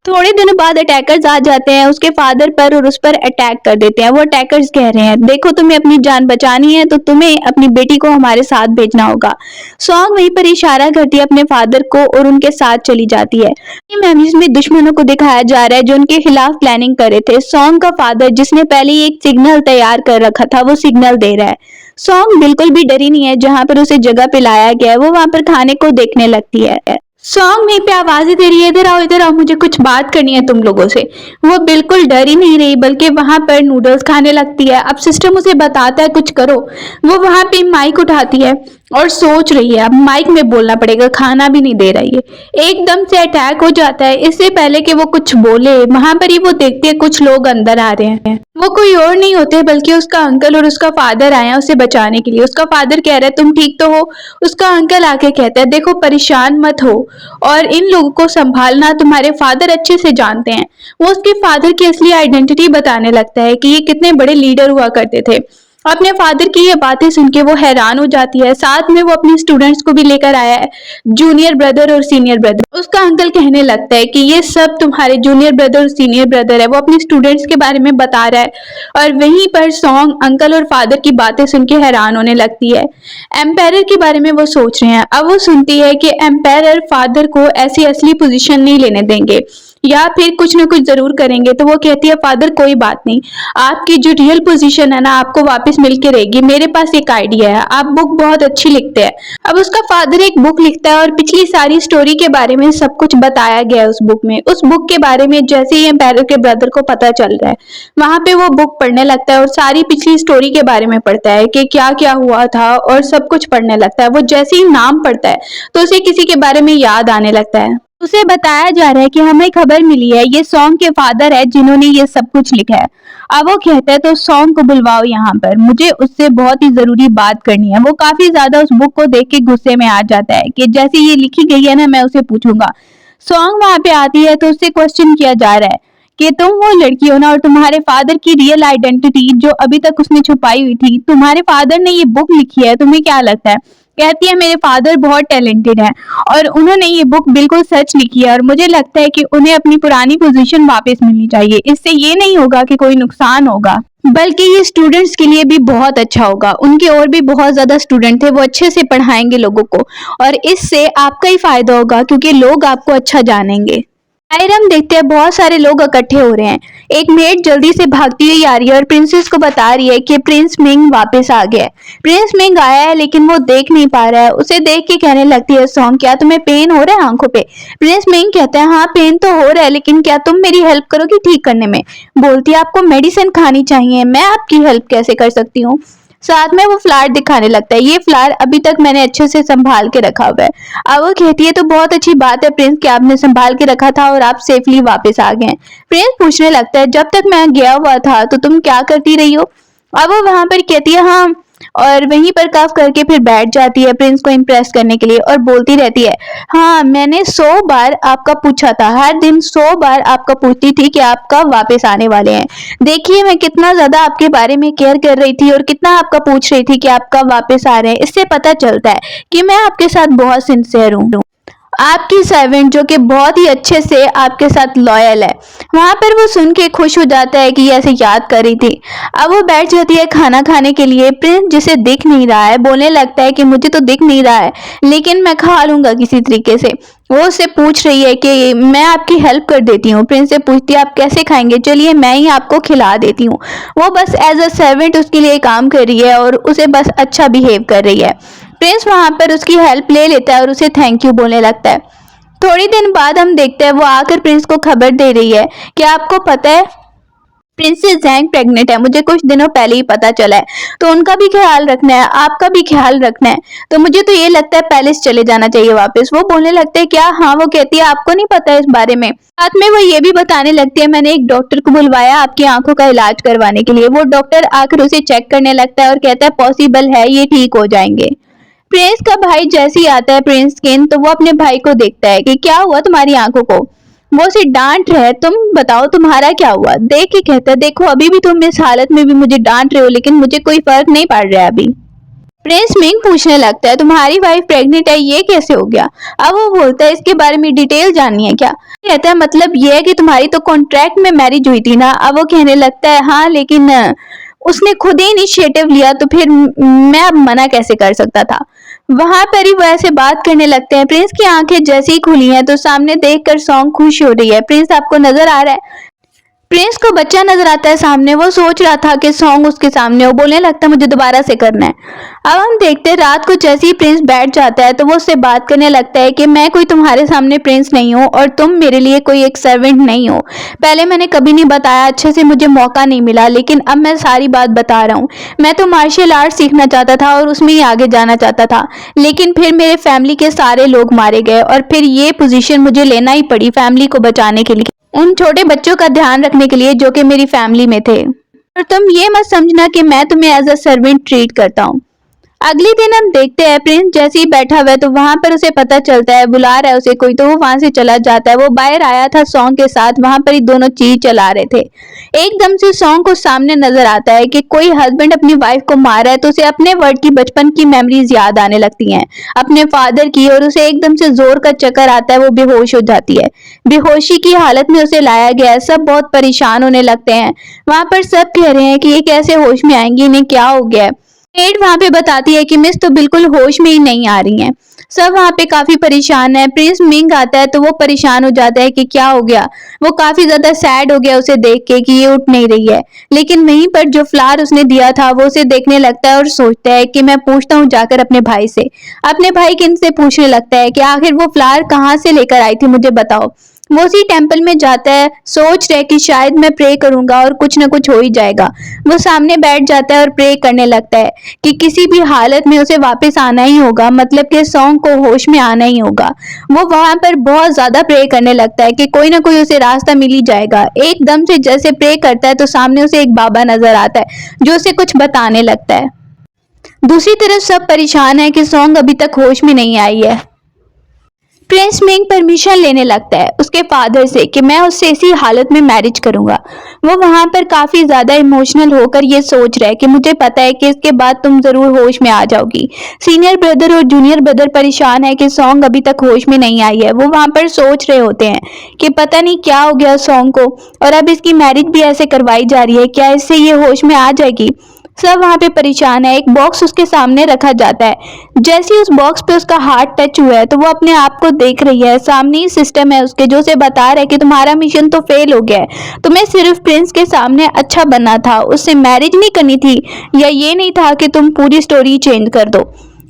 थोड़े दिनों बाद अटैकर्स आ जाते हैं उसके फादर पर और उस पर अटैक कर देते हैं। वो अटैकर्स कह रहे हैं, देखो तुम्हें अपनी जान बचानी है तो तुम्हें अपनी बेटी को हमारे साथ भेजना होगा। सॉन्ग वहीं पर इशारा करती है अपने फादर को और उनके साथ चली जाती है। मेमोरीज में दुश्मनों को दिखाया जा रहा है जो उनके खिलाफ प्लानिंग कर रहे थे। सॉन्ग का फादर जिसने पहले ही एक सिग्नल तैयार कर रखा था वो सिग्नल दे रहा है। सॉन्ग बिल्कुल भी डरी नहीं है, जहां पर उसे जगह पे लाया गया है वो वहां पर खाने को देखने लगती है। सॉन्ग में पे आवाजें दे रही है, इधर आओ मुझे कुछ बात करनी है तुम लोगों से। वो बिल्कुल डर ही नहीं रही बल्कि वहां पर नूडल्स खाने लगती है। अब सिस्टम उसे बताता है कुछ करो। वो वहां पे माइक उठाती है और सोच रही है अब माइक में बोलना पड़ेगा, खाना भी नहीं दे रही है। एकदम से अटैक हो जाता है। इससे पहले कि वो कुछ बोले वहां पर ही वो देखती है कुछ लोग अंदर आ रहे हैं। वो कोई और नहीं होते बल्कि उसका अंकल और उसका फादर आए हैं उसे बचाने के लिए। उसका फादर कह रहा है तुम ठीक तो हो? उसका अंकल आके कहता है, देखो परेशान मत हो और इन लोगों को संभालना तुम्हारे फादर अच्छे से जानते हैं। वो उसके फादर की असली आइडेंटिटी बताने लगता है कि ये कितने बड़े लीडर हुआ करते थे। अपने फादर की ये बातें सुन के वो हैरान हो जाती है। साथ में वो अपने स्टूडेंट्स को भी लेकर आया है, जूनियर ब्रदर और सीनियर ब्रदर। उसका अंकल कहने लगता है कि ये सब तुम्हारे जूनियर ब्रदर और सीनियर ब्रदर है। वो अपने स्टूडेंट्स के बारे में बता रहा है और वहीं पर सॉन्ग अंकल और फादर की बातें सुन के हैरान होने लगती है। एम्पायर के बारे में वो सोच रहे हैं। अब वो सुनती है कि एम्पायर फादर को ऐसी असली पोजीशन नहीं लेने देंगे या फिर कुछ ना कुछ जरूर करेंगे। तो वो कहती है, फादर कोई बात नहीं, आपकी जो रियल पोजीशन है ना आपको वापस मिल के रहेगी। मेरे पास एक आइडिया है, आप बुक बहुत अच्छी लिखते हैं। अब उसका फादर एक बुक लिखता है और पिछली सारी स्टोरी के बारे में सब कुछ बताया गया है उस बुक में। उस बुक के बारे में जैसे ही एम्पायर के ब्रदर को पता चल रहा है वहां पे वो बुक पढ़ने लगता है और सारी पिछली स्टोरी के बारे में पढ़ता है कि क्या क्या हुआ था और सब कुछ पढ़ने लगता है। वो जैसे ही नाम पढ़ता है तो उसे किसी के बारे में याद आने लगता है। उसे बताया जा रहा है कि हमें खबर मिली है ये सॉन्ग के फादर है जिन्होंने ये सब कुछ लिखा है। अब वो कहता है तो सॉन्ग को बुलवाओ यहाँ पर, मुझे उससे बहुत ही जरूरी बात करनी है। वो काफी ज्यादा उस बुक को देख के गुस्से में आ जाता है कि जैसे ये लिखी गई है ना मैं उसे पूछूंगा। सॉन्ग वहां पे आती है तो उससे क्वेश्चन किया जा रहा है कि तुम वो लड़की हो ना और तुम्हारे फादर की रियल आइडेंटिटी जो अभी तक उसने छुपाई हुई थी, तुम्हारे फादर ने ये बुक लिखी है, तुम्हें क्या लगता है? कहती है मेरे फादर बहुत टैलेंटेड है और उन्होंने ये बुक बिल्कुल सच लिखी है और मुझे लगता है कि उन्हें अपनी पुरानी पोजीशन वापस मिलनी चाहिए। इससे ये नहीं होगा कि कोई नुकसान होगा बल्कि ये स्टूडेंट्स के लिए भी बहुत अच्छा होगा। उनके और भी बहुत ज्यादा स्टूडेंट थे, वो अच्छे से पढ़ाएंगे लोगों को और इससे आपका ही फायदा होगा क्योंकि लोग आपको अच्छा जानेंगे। हम देखते हैं बहुत सारे लोग इकट्ठे हो रहे हैं। एक मेड जल्दी से भागती हुई आ रही है और प्रिंसेस को बता रही है कि प्रिंस मिंग वापस आ गया है। प्रिंस मिंग आया है लेकिन वो देख नहीं पा रहा है। उसे देख के कहने लगती है सॉन्ग, क्या तुम्हें पेन हो रहा है आंखों पे? प्रिंस मिंग कहता है हाँ पेन तो हो रहा है लेकिन क्या तुम मेरी हेल्प करोगी ठीक करने में? बोलती है आपको मेडिसिन खानी चाहिए, मैं आपकी हेल्प कैसे कर सकती हूँ? साथ में वो फ्लावर दिखाने लगता है, ये फ्लावर अभी तक मैंने अच्छे से संभाल के रखा हुआ है। अब वो कहती है तो बहुत अच्छी बात है प्रिंस कि आपने संभाल के रखा था और आप सेफली वापस आ गए। प्रिंस पूछने लगता है जब तक मैं गया हुआ था तो तुम क्या करती रही हो? अब वो वहां पर कहती है हाँ और वहीं पर कफ करके फिर बैठ जाती है प्रिंस को इम्प्रेस करने के लिए और बोलती रहती है, हाँ मैंने 100 बार आपका पूछा था, हर दिन 100 बार आपका पूछती थी कि आप कब वापस आने वाले हैं। देखिए मैं कितना ज्यादा आपके बारे में केयर कर रही थी और कितना आपका पूछ रही थी कि आप कब वापस आ रहे हैं। इससे पता चलता है कि मैं आपके साथ बहुत सिंसियर हूँ। आपकी सर्वेंट जो कि बहुत ही अच्छे से आपके साथ लॉयल है। वहां पर वो सुन के खुश हो जाता है कि ये ऐसे याद कर रही थी। अब वो बैठ जाती है खाना खाने के लिए। प्रिंस जिसे दिख नहीं रहा है बोलने लगता है कि मुझे तो दिख नहीं रहा है लेकिन मैं खा लूंगा किसी तरीके से। वो उससे पूछ रही है कि मैं आपकी हेल्प कर देती हूँ। प्रिंस से पूछती है आप कैसे खाएंगे, चलिए मैं ही आपको खिला देती हूँ। वो बस एज अ सर्वेंट उसके लिए काम कर रही है और उसे बस अच्छा बिहेव कर रही है। प्रिंस वहां पर उसकी हेल्प ले लेता है और उसे थैंक यू बोलने लगता है। थोड़ी दिन बाद हम देखते हैं वो आकर प्रिंस को खबर दे रही है कि आपको पता है प्रिंसेस जैंग प्रेग्नेंट है, मुझे कुछ दिनों पहले ही पता चला है, तो उनका भी ख्याल रखना है, आपका भी ख्याल रखना है। तो मुझे तो ये लगता है पैलेस चले जाना चाहिए वापस। वो बोलने लगते हैं क्या? हाँ। वो कहती है आपको नहीं पता इस बारे में। साथ में वो ये भी बताने लगती है मैंने एक डॉक्टर को बुलवाया आपकी आंखों का इलाज करवाने के लिए। वो डॉक्टर आकर उसे चेक करने लगता है और कहता है पॉसिबल है ये ठीक हो जाएंगे। प्रिंस का भाई जैसे ही आता है प्रिंस किन, तो वो अपने भाई को देखता है कि क्या हुआ तुम्हारी आंखों को। वो उसे डांट रहा है, तुम बताओ तुम्हारा क्या हुआ। देख के कहता है देखो अभी भी तुम इस हालत में भी मुझे डांट रहे हो लेकिन मुझे कोई फर्क नहीं पड़ रहा है अभी। प्रिंस मिंग पूछने लगता है तुम्हारी वाइफ प्रेग्नेंट है ये कैसे हो गया। अब वो बोलता है इसके बारे में डिटेल जाननी है क्या। कहता है मतलब ये है कि तुम्हारी तो कॉन्ट्रैक्ट में मैरिज हुई थी ना। अब वो कहने लगता है हाँ लेकिन उसने खुद ही इनिशिएटिव लिया तो फिर मैं अब मना कैसे कर सकता था। वहां पर ही वो ऐसे बात करने लगते हैं। प्रिंस की आंखें जैसे ही खुली हैं तो सामने देखकर सॉन्ग खुश हो रही है। प्रिंस आपको नजर आ रहा है। प्रिंस को बच्चा नजर आता है सामने। वो सोच रहा था कि सॉन्ग उसके सामने, वो बोलने लगता है मुझे दोबारा से करना है। अब हम देखते हैं रात को जैसे ही प्रिंस बैठ जाता है तो वो उससे बात करने लगता है कि मैं कोई तुम्हारे सामने प्रिंस नहीं हूँ और तुम मेरे लिए कोई एक सर्वेंट नहीं हो। पहले मैंने कभी नहीं बताया, अच्छे से मुझे मौका नहीं मिला, लेकिन अब मैं सारी बात बता रहा हूँ। मैं तो मार्शल आर्ट सीखना चाहता था और उसमें ही आगे जाना चाहता था, लेकिन फिर मेरे फैमिली के सारे लोग मारे गए और फिर ये पोजीशन मुझे लेना ही पड़ी फैमिली को बचाने के लिए, उन छोटे बच्चों का ध्यान रखने के लिए जो कि मेरी फैमिली में थे। और तुम ये मत समझना कि मैं तुम्हें एज अ सर्वेंट ट्रीट करता हूँ। अगले दिन हम देखते हैं प्रिंस जैसे ही बैठा हुआ है तो वहां पर उसे पता चलता है बुला रहा है उसे कोई, तो वो वहां से चला जाता है। वो बाहर आया था सॉन्ग के साथ, वहां पर ही दोनों चीज चला रहे थे। एकदम से सॉन्ग को सामने नजर आता है कि कोई हस्बैंड अपनी वाइफ को मार रहा है, तो उसे अपने वर्ड की बचपन की मेमोरीज याद आने लगती हैं, अपने फादर की, और उसे एकदम से जोर का चक्कर आता है। वो बेहोश हो जाती है। बेहोशी की हालत में उसे लाया गया है। सब बहुत परेशान होने लगते हैं। वहां पर सब कह रहे हैं कि ये कैसे होश में आएंगी, इन्हें क्या हो गया है। मेड वहां पे बताती है कि मिस तो बिल्कुल होश में ही नहीं आ रही हैं। सब वहां पे काफी परेशान है। प्रिंस मिंग आता है तो वो परेशान हो जाता है कि क्या हो गया। वो काफी ज्यादा सैड हो गया उसे देख के कि ये उठ नहीं रही है, लेकिन वहीं पर जो फ्लावर उसने दिया था वो उसे देखने लगता है और सोचता है कि मैं पूछता हूँ जाकर अपने भाई से। अपने भाई किन से पूछने लगता है कि आखिर वो फ्लावर कहाँ से लेकर आई थी, मुझे बताओ। वो उसी टेंपल में जाता है, सोच रहे कि शायद मैं प्रे करूंगा और कुछ ना कुछ हो ही जाएगा। वो सामने बैठ जाता है और प्रे करने लगता है कि किसी भी हालत में उसे वापस आना ही होगा, मतलब कि सॉन्ग को होश में आना ही होगा। वो वहां पर बहुत ज्यादा प्रे करने लगता है कि कोई ना कोई उसे रास्ता मिल ही जाएगा। एकदम से जैसे प्रे करता है तो सामने उसे एक बाबा नजर आता है जो उसे कुछ बताने लगता है। दूसरी तरफ सब परेशान है कि सॉन्ग अभी तक होश में नहीं आई है। प्रिंस मिंग परमिशन लेने लगता है उसके फादर से कि मैं उससे इसी हालत में मैरिज करूंगा। वो वहां पर काफी ज्यादा इमोशनल होकर ये सोच रहा है कि मुझे पता है कि इसके बाद तुम जरूर होश में आ जाओगी। सीनियर ब्रदर और जूनियर ब्रदर परेशान है कि सॉन्ग अभी तक होश में नहीं आई है। वो वहां पर सोच रहे होते हैं कि पता नहीं क्या हो गया सॉन्ग को, और अब इसकी मैरिज भी ऐसे करवाई जा रही है, क्या इससे ये होश में आ जाएगी। सब वहां पे परेशान है। एक बॉक्स उसके सामने रखा जाता है। जैसे ही उस बॉक्स पे उसका हाथ टच हुआ है तो वो अपने आप को देख रही है। सामने ही सिस्टम है उसके जो उसे बता रहा है कि तुम्हारा मिशन तो फेल हो गया है, तुम्हें सिर्फ प्रिंस के सामने अच्छा बनना था, उससे मैरिज नहीं करनी थी, या ये नहीं था कि तुम पूरी स्टोरी चेंज कर दो।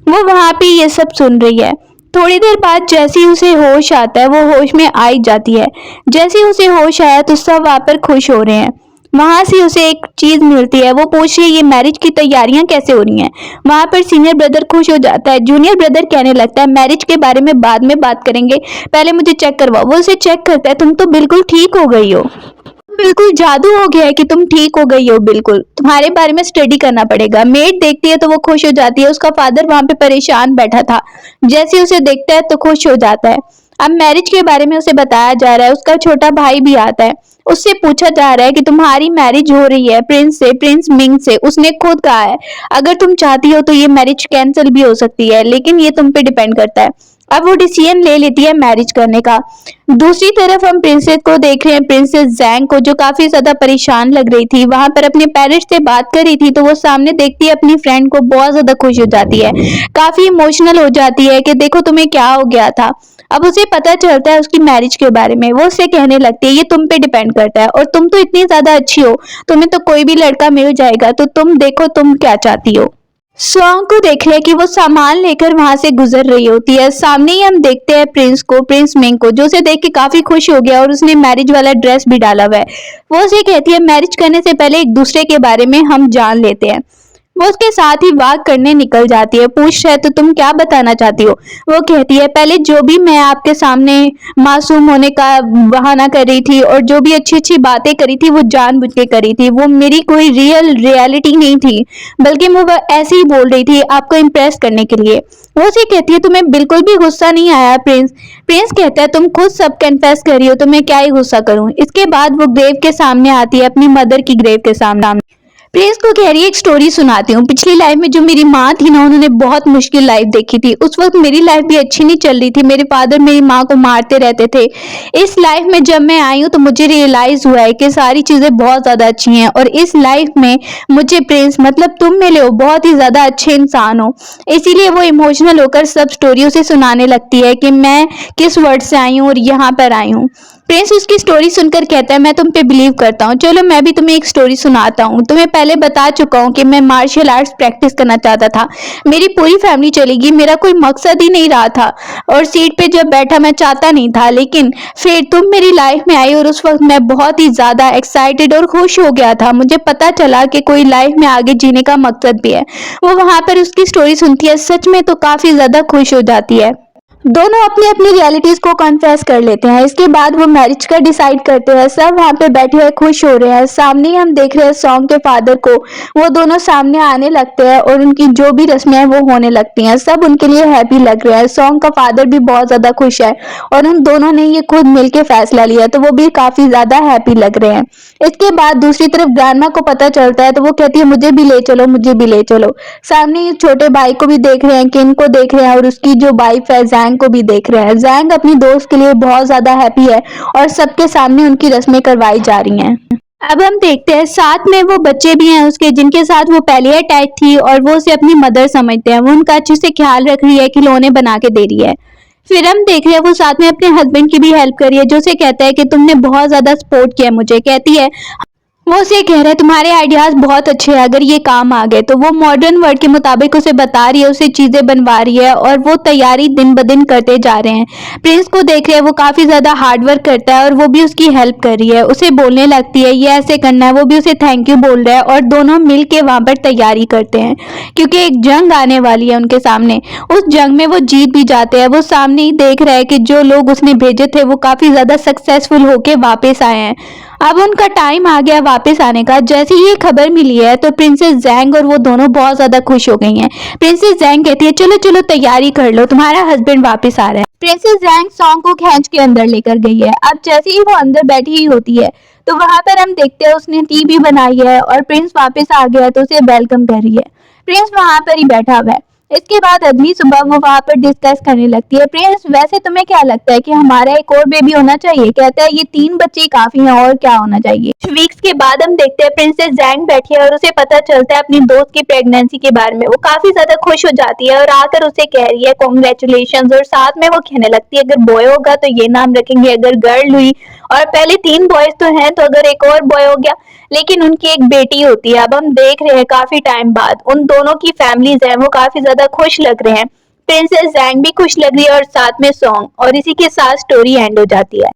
वो वहां पे ये सब सुन रही है। थोड़ी देर बाद जैसे ही उसे होश आता है वो होश में आ ही जाती है। जैसे ही उसे होश आया तो सब वहां पर खुश हो रहे हैं। वहां से उसे एक चीज मिलती है। वो पूछ रही है ये मैरिज की तैयारियां कैसे हो रही हैं। वहां पर सीनियर ब्रदर खुश हो जाता है। जूनियर ब्रदर कहने लगता है मैरिज के बारे में बाद में बात करेंगे, पहले मुझे चेक करवाओ। वो उसे चेक करता है, तुम तो बिल्कुल ठीक हो गई हो। बिल्कुल जादू हो गया है कि तुम ठीक हो गई हो, बिल्कुल तुम्हारे बारे में स्टडी करना पड़ेगा। मेड देखती है तो वो खुश हो जाती है, उसका फादर वहां पे परेशान बैठा था, जैसे ही उसे देखता है तो खुश हो जाता है। अब मैरिज के बारे में उसे बताया जा रहा है, उसका छोटा भाई भी आता है, उससे पूछा जा रहा है कि तुम्हारी मैरिज हो रही है प्रिंस से, प्रिंस मिंग से। उसने खुद कहा है अगर तुम चाहती हो तो ये मैरिज कैंसिल भी हो सकती है, लेकिन ये तुम पे डिपेंड करता है। अब वो डिसीजन ले लेती है मैरिज करने का। दूसरी तरफ हम प्रिंसेस को देख रहे हैं, प्रिंसेस जैंग को, जो काफी ज्यादा परेशान लग रही थी, वहां पर अपने पेरेंट्स से बात कर रही थी, तो वो सामने देखती है अपनी फ्रेंड को, बहुत ज्यादा खुश हो जाती है, काफी इमोशनल हो जाती है कि देखो तुम्हें क्या हो गया था। अब उसे पता चलता है उसकी मैरिज के बारे में, वो उससे कहने लगती है ये तुम पे डिपेंड करता है, और तुम तो इतनी ज्यादा अच्छी हो, तुम्हें तो कोई भी लड़का मिल जाएगा, तो तुम देखो तुम क्या चाहती हो। सॉन्ग को देख ले कि वो सामान लेकर वहां से गुजर रही होती है, सामने ही हम देखते हैं प्रिंस को, प्रिंस मिंग को, जो उसे देख के काफी खुश हो गया और उसने मैरिज वाला ड्रेस भी डाला हुआ है। वो उसे कहती है मैरिज करने से पहले एक दूसरे के बारे में हम जान लेते हैं। वो उसके साथ ही वाक करने निकल जाती है, पूछ है तो तुम क्या बताना चाहती हो। वो कहती है पहले जो भी मैं आपके सामने मासूम होने का बहाना कर रही थी और जो भी अच्छी अच्छी बातें करी थी वो जानबूझ के करी थी, वो मेरी कोई रियलिटी नहीं थी, बल्कि वो ऐसे ही बोल रही थी आपको इम्प्रेस करने के लिए। वो उसे कहती है तुम्हें बिल्कुल भी गुस्सा नहीं आया प्रिंस। प्रिंस कहता है तुम खुद सब कन्फेस कर रही हो तो मैं क्या ही गुस्सा करूं। इसके बाद वो ग्रेव के सामने आती है, अपनी मदर की ग्रेव के सामने। प्रिंस को कह रही है एक स्टोरी सुनाती हूँ, पिछली लाइफ में जो मेरी माँ थी ना, उन्होंने बहुत मुश्किल लाइफ देखी थी, उस वक्त मेरी लाइफ भी अच्छी नहीं चल रही थी, मेरे फादर मेरी माँ को मारते रहते थे। इस लाइफ में जब मैं आई हूँ तो मुझे रियलाइज हुआ है कि सारी चीजें बहुत ज्यादा अच्छी हैं, और इस लाइफ में मुझे प्रिंस मतलब तुम मिले हो, बहुत ही ज्यादा अच्छे इंसान हो। इसीलिए वो इमोशनल होकर सब स्टोरी उसे सुनाने लगती है कि मैं किस वर्ड से आई हूँ और यहाँ पर आई हूँ। प्रिंस उसकी स्टोरी सुनकर कहता है मैं तुम पे बिलीव करता हूँ, चलो मैं भी तुम्हें एक स्टोरी सुनाता हूँ। तुम्हें पहले बता चुका हूँ कि मैं मार्शल आर्ट्स प्रैक्टिस करना चाहता था, मेरी पूरी फैमिली चली गई, मेरा कोई मकसद ही नहीं रहा था, और सीट पे जब बैठा मैं चाहता नहीं था, लेकिन फिर तुम मेरी लाइफ में आई और उस वक्त मैं बहुत ही ज्यादा एक्साइटेड और खुश हो गया था, मुझे पता चला कि कोई लाइफ में आगे जीने का मकसद भी है। वो वहां पर उसकी स्टोरी सुनती है, सच में तो काफी ज्यादा खुश हो जाती है। दोनों अपनी अपनी रियलिटीज को कन्फेस कर लेते हैं। इसके बाद वो मैरिज का डिसाइड करते हैं, सब वहां पे बैठे हुए खुश हो रहे हैं। सामने ही हम देख रहे हैं सॉन्ग के फादर को, वो दोनों सामने आने लगते हैं और उनकी जो भी रस्में हैं वो होने लगती हैं, सब उनके लिए हैप्पी लग रहा है। सॉन्ग का फादर भी बहुत ज्यादा खुश है और उन दोनों ने ये खुद मिलकर फैसला लिया, तो वो भी काफी ज्यादा हैप्पी लग रहे हैं। इसके बाद दूसरी तरफ ग्रैंडमा को पता चलता है, तो वो कहती है मुझे भी ले चलो, मुझे भी ले चलो। सामने ये छोटे भाई को भी देख रहे हैं, किन को देख रहे हैं, और उसकी जो वाइफ है जैंग को भी देख रहे हैं। जैंग अपनी दोस्त के लिए बहुत ज्यादा हैप्पी है और सबके सामने उनकी रस्में करवाई जा रही हैं। अब हम देखते हैं साथ में वो बच्चे भी हैं उसके, जिनके साथ वो पहले अटैच थी और वो उसे अपनी मदर समझते हैं, वो उनका अच्छे से ख्याल रख रही है, खिलौने बना के दे रही है। फिर हम देख रहे हैं वो साथ में अपने हस्बैंड की भी हेल्प कर रही है, जो उसे कहता है कि तुमने बहुत ज्यादा सपोर्ट किया मुझे। कहती है वो उसे कह रहा है तुम्हारे आइडियाज बहुत अच्छे हैं, अगर ये काम आ गए तो। वो मॉडर्न वर्ल्ड के मुताबिक उसे बता रही है, उसे चीजें बनवा रही है और वो तैयारी दिन ब दिन करते जा रहे हैं। प्रिंस को देख रहे हैं, वो काफी ज्यादा हार्ड वर्क करता है और वो भी उसकी हेल्प कर रही है, उसे बोलने लगती है ये ऐसे करना है, वो भी उसे थैंक यू बोल रहा है और दोनों मिल के वहां पर तैयारी करते हैं, क्योंकि एक जंग आने वाली है उनके सामने। उस जंग में वो जीत भी जाते हैं। वो सामने ही देख रहा है कि जो लोग उसने भेजे थे वो काफी ज्यादा सक्सेसफुल होके वापस आए हैं। अब उनका टाइम आ गया वापस आने का। जैसे ही ये खबर मिली है तो प्रिंसेस जैंग और वो दोनों बहुत ज्यादा खुश हो गई हैं। प्रिंसेस जैंग कहती है चलो चलो तैयारी कर लो, तुम्हारा हस्बैंड वापस आ रहा है। प्रिंसेस जैंग सॉन्ग को खींच के अंदर लेकर गई है। अब जैसे ही वो अंदर बैठी ही होती है तो वहां पर हम देखते हैं उसने टी भी बनाई है और प्रिंस वापस आ गया तो उसे वेलकम कर रही है। प्रिंस वहां पर ही बैठा हुआ है। इसके बाद अगली सुबह वो वहां पर डिस्कस करने लगती है, प्रिंस वैसे तुम्हें क्या लगता है कि हमारा एक और बेबी होना चाहिए। कहता है ये 3 बच्चे ही काफी हैं, और क्या होना चाहिए। वीक्स के बाद हम देखते हैं प्रिंसेस जैंग बैठी है और उसे पता चलता है अपनी दोस्त की प्रेगनेंसी के बारे में। वो काफी ज्यादा खुश हो जाती है और आकर उसे कह रही है कॉन्ग्रेचुलेशन, और साथ में वो कहने लगती है अगर बॉय होगा तो ये नाम रखेंगे, अगर गर्ल हुई, और पहले 3 बॉयज तो हैं तो अगर एक और बॉय हो गया, लेकिन उनकी एक बेटी होती है। अब हम देख रहे हैं काफी टाइम बाद उन दोनों की फैमिलीज हैं वो काफी ज्यादा खुश लग रहे हैं। प्रिंसेस जैंग भी खुश लग रही है और साथ में सॉन्ग, और इसी के साथ स्टोरी एंड हो जाती है।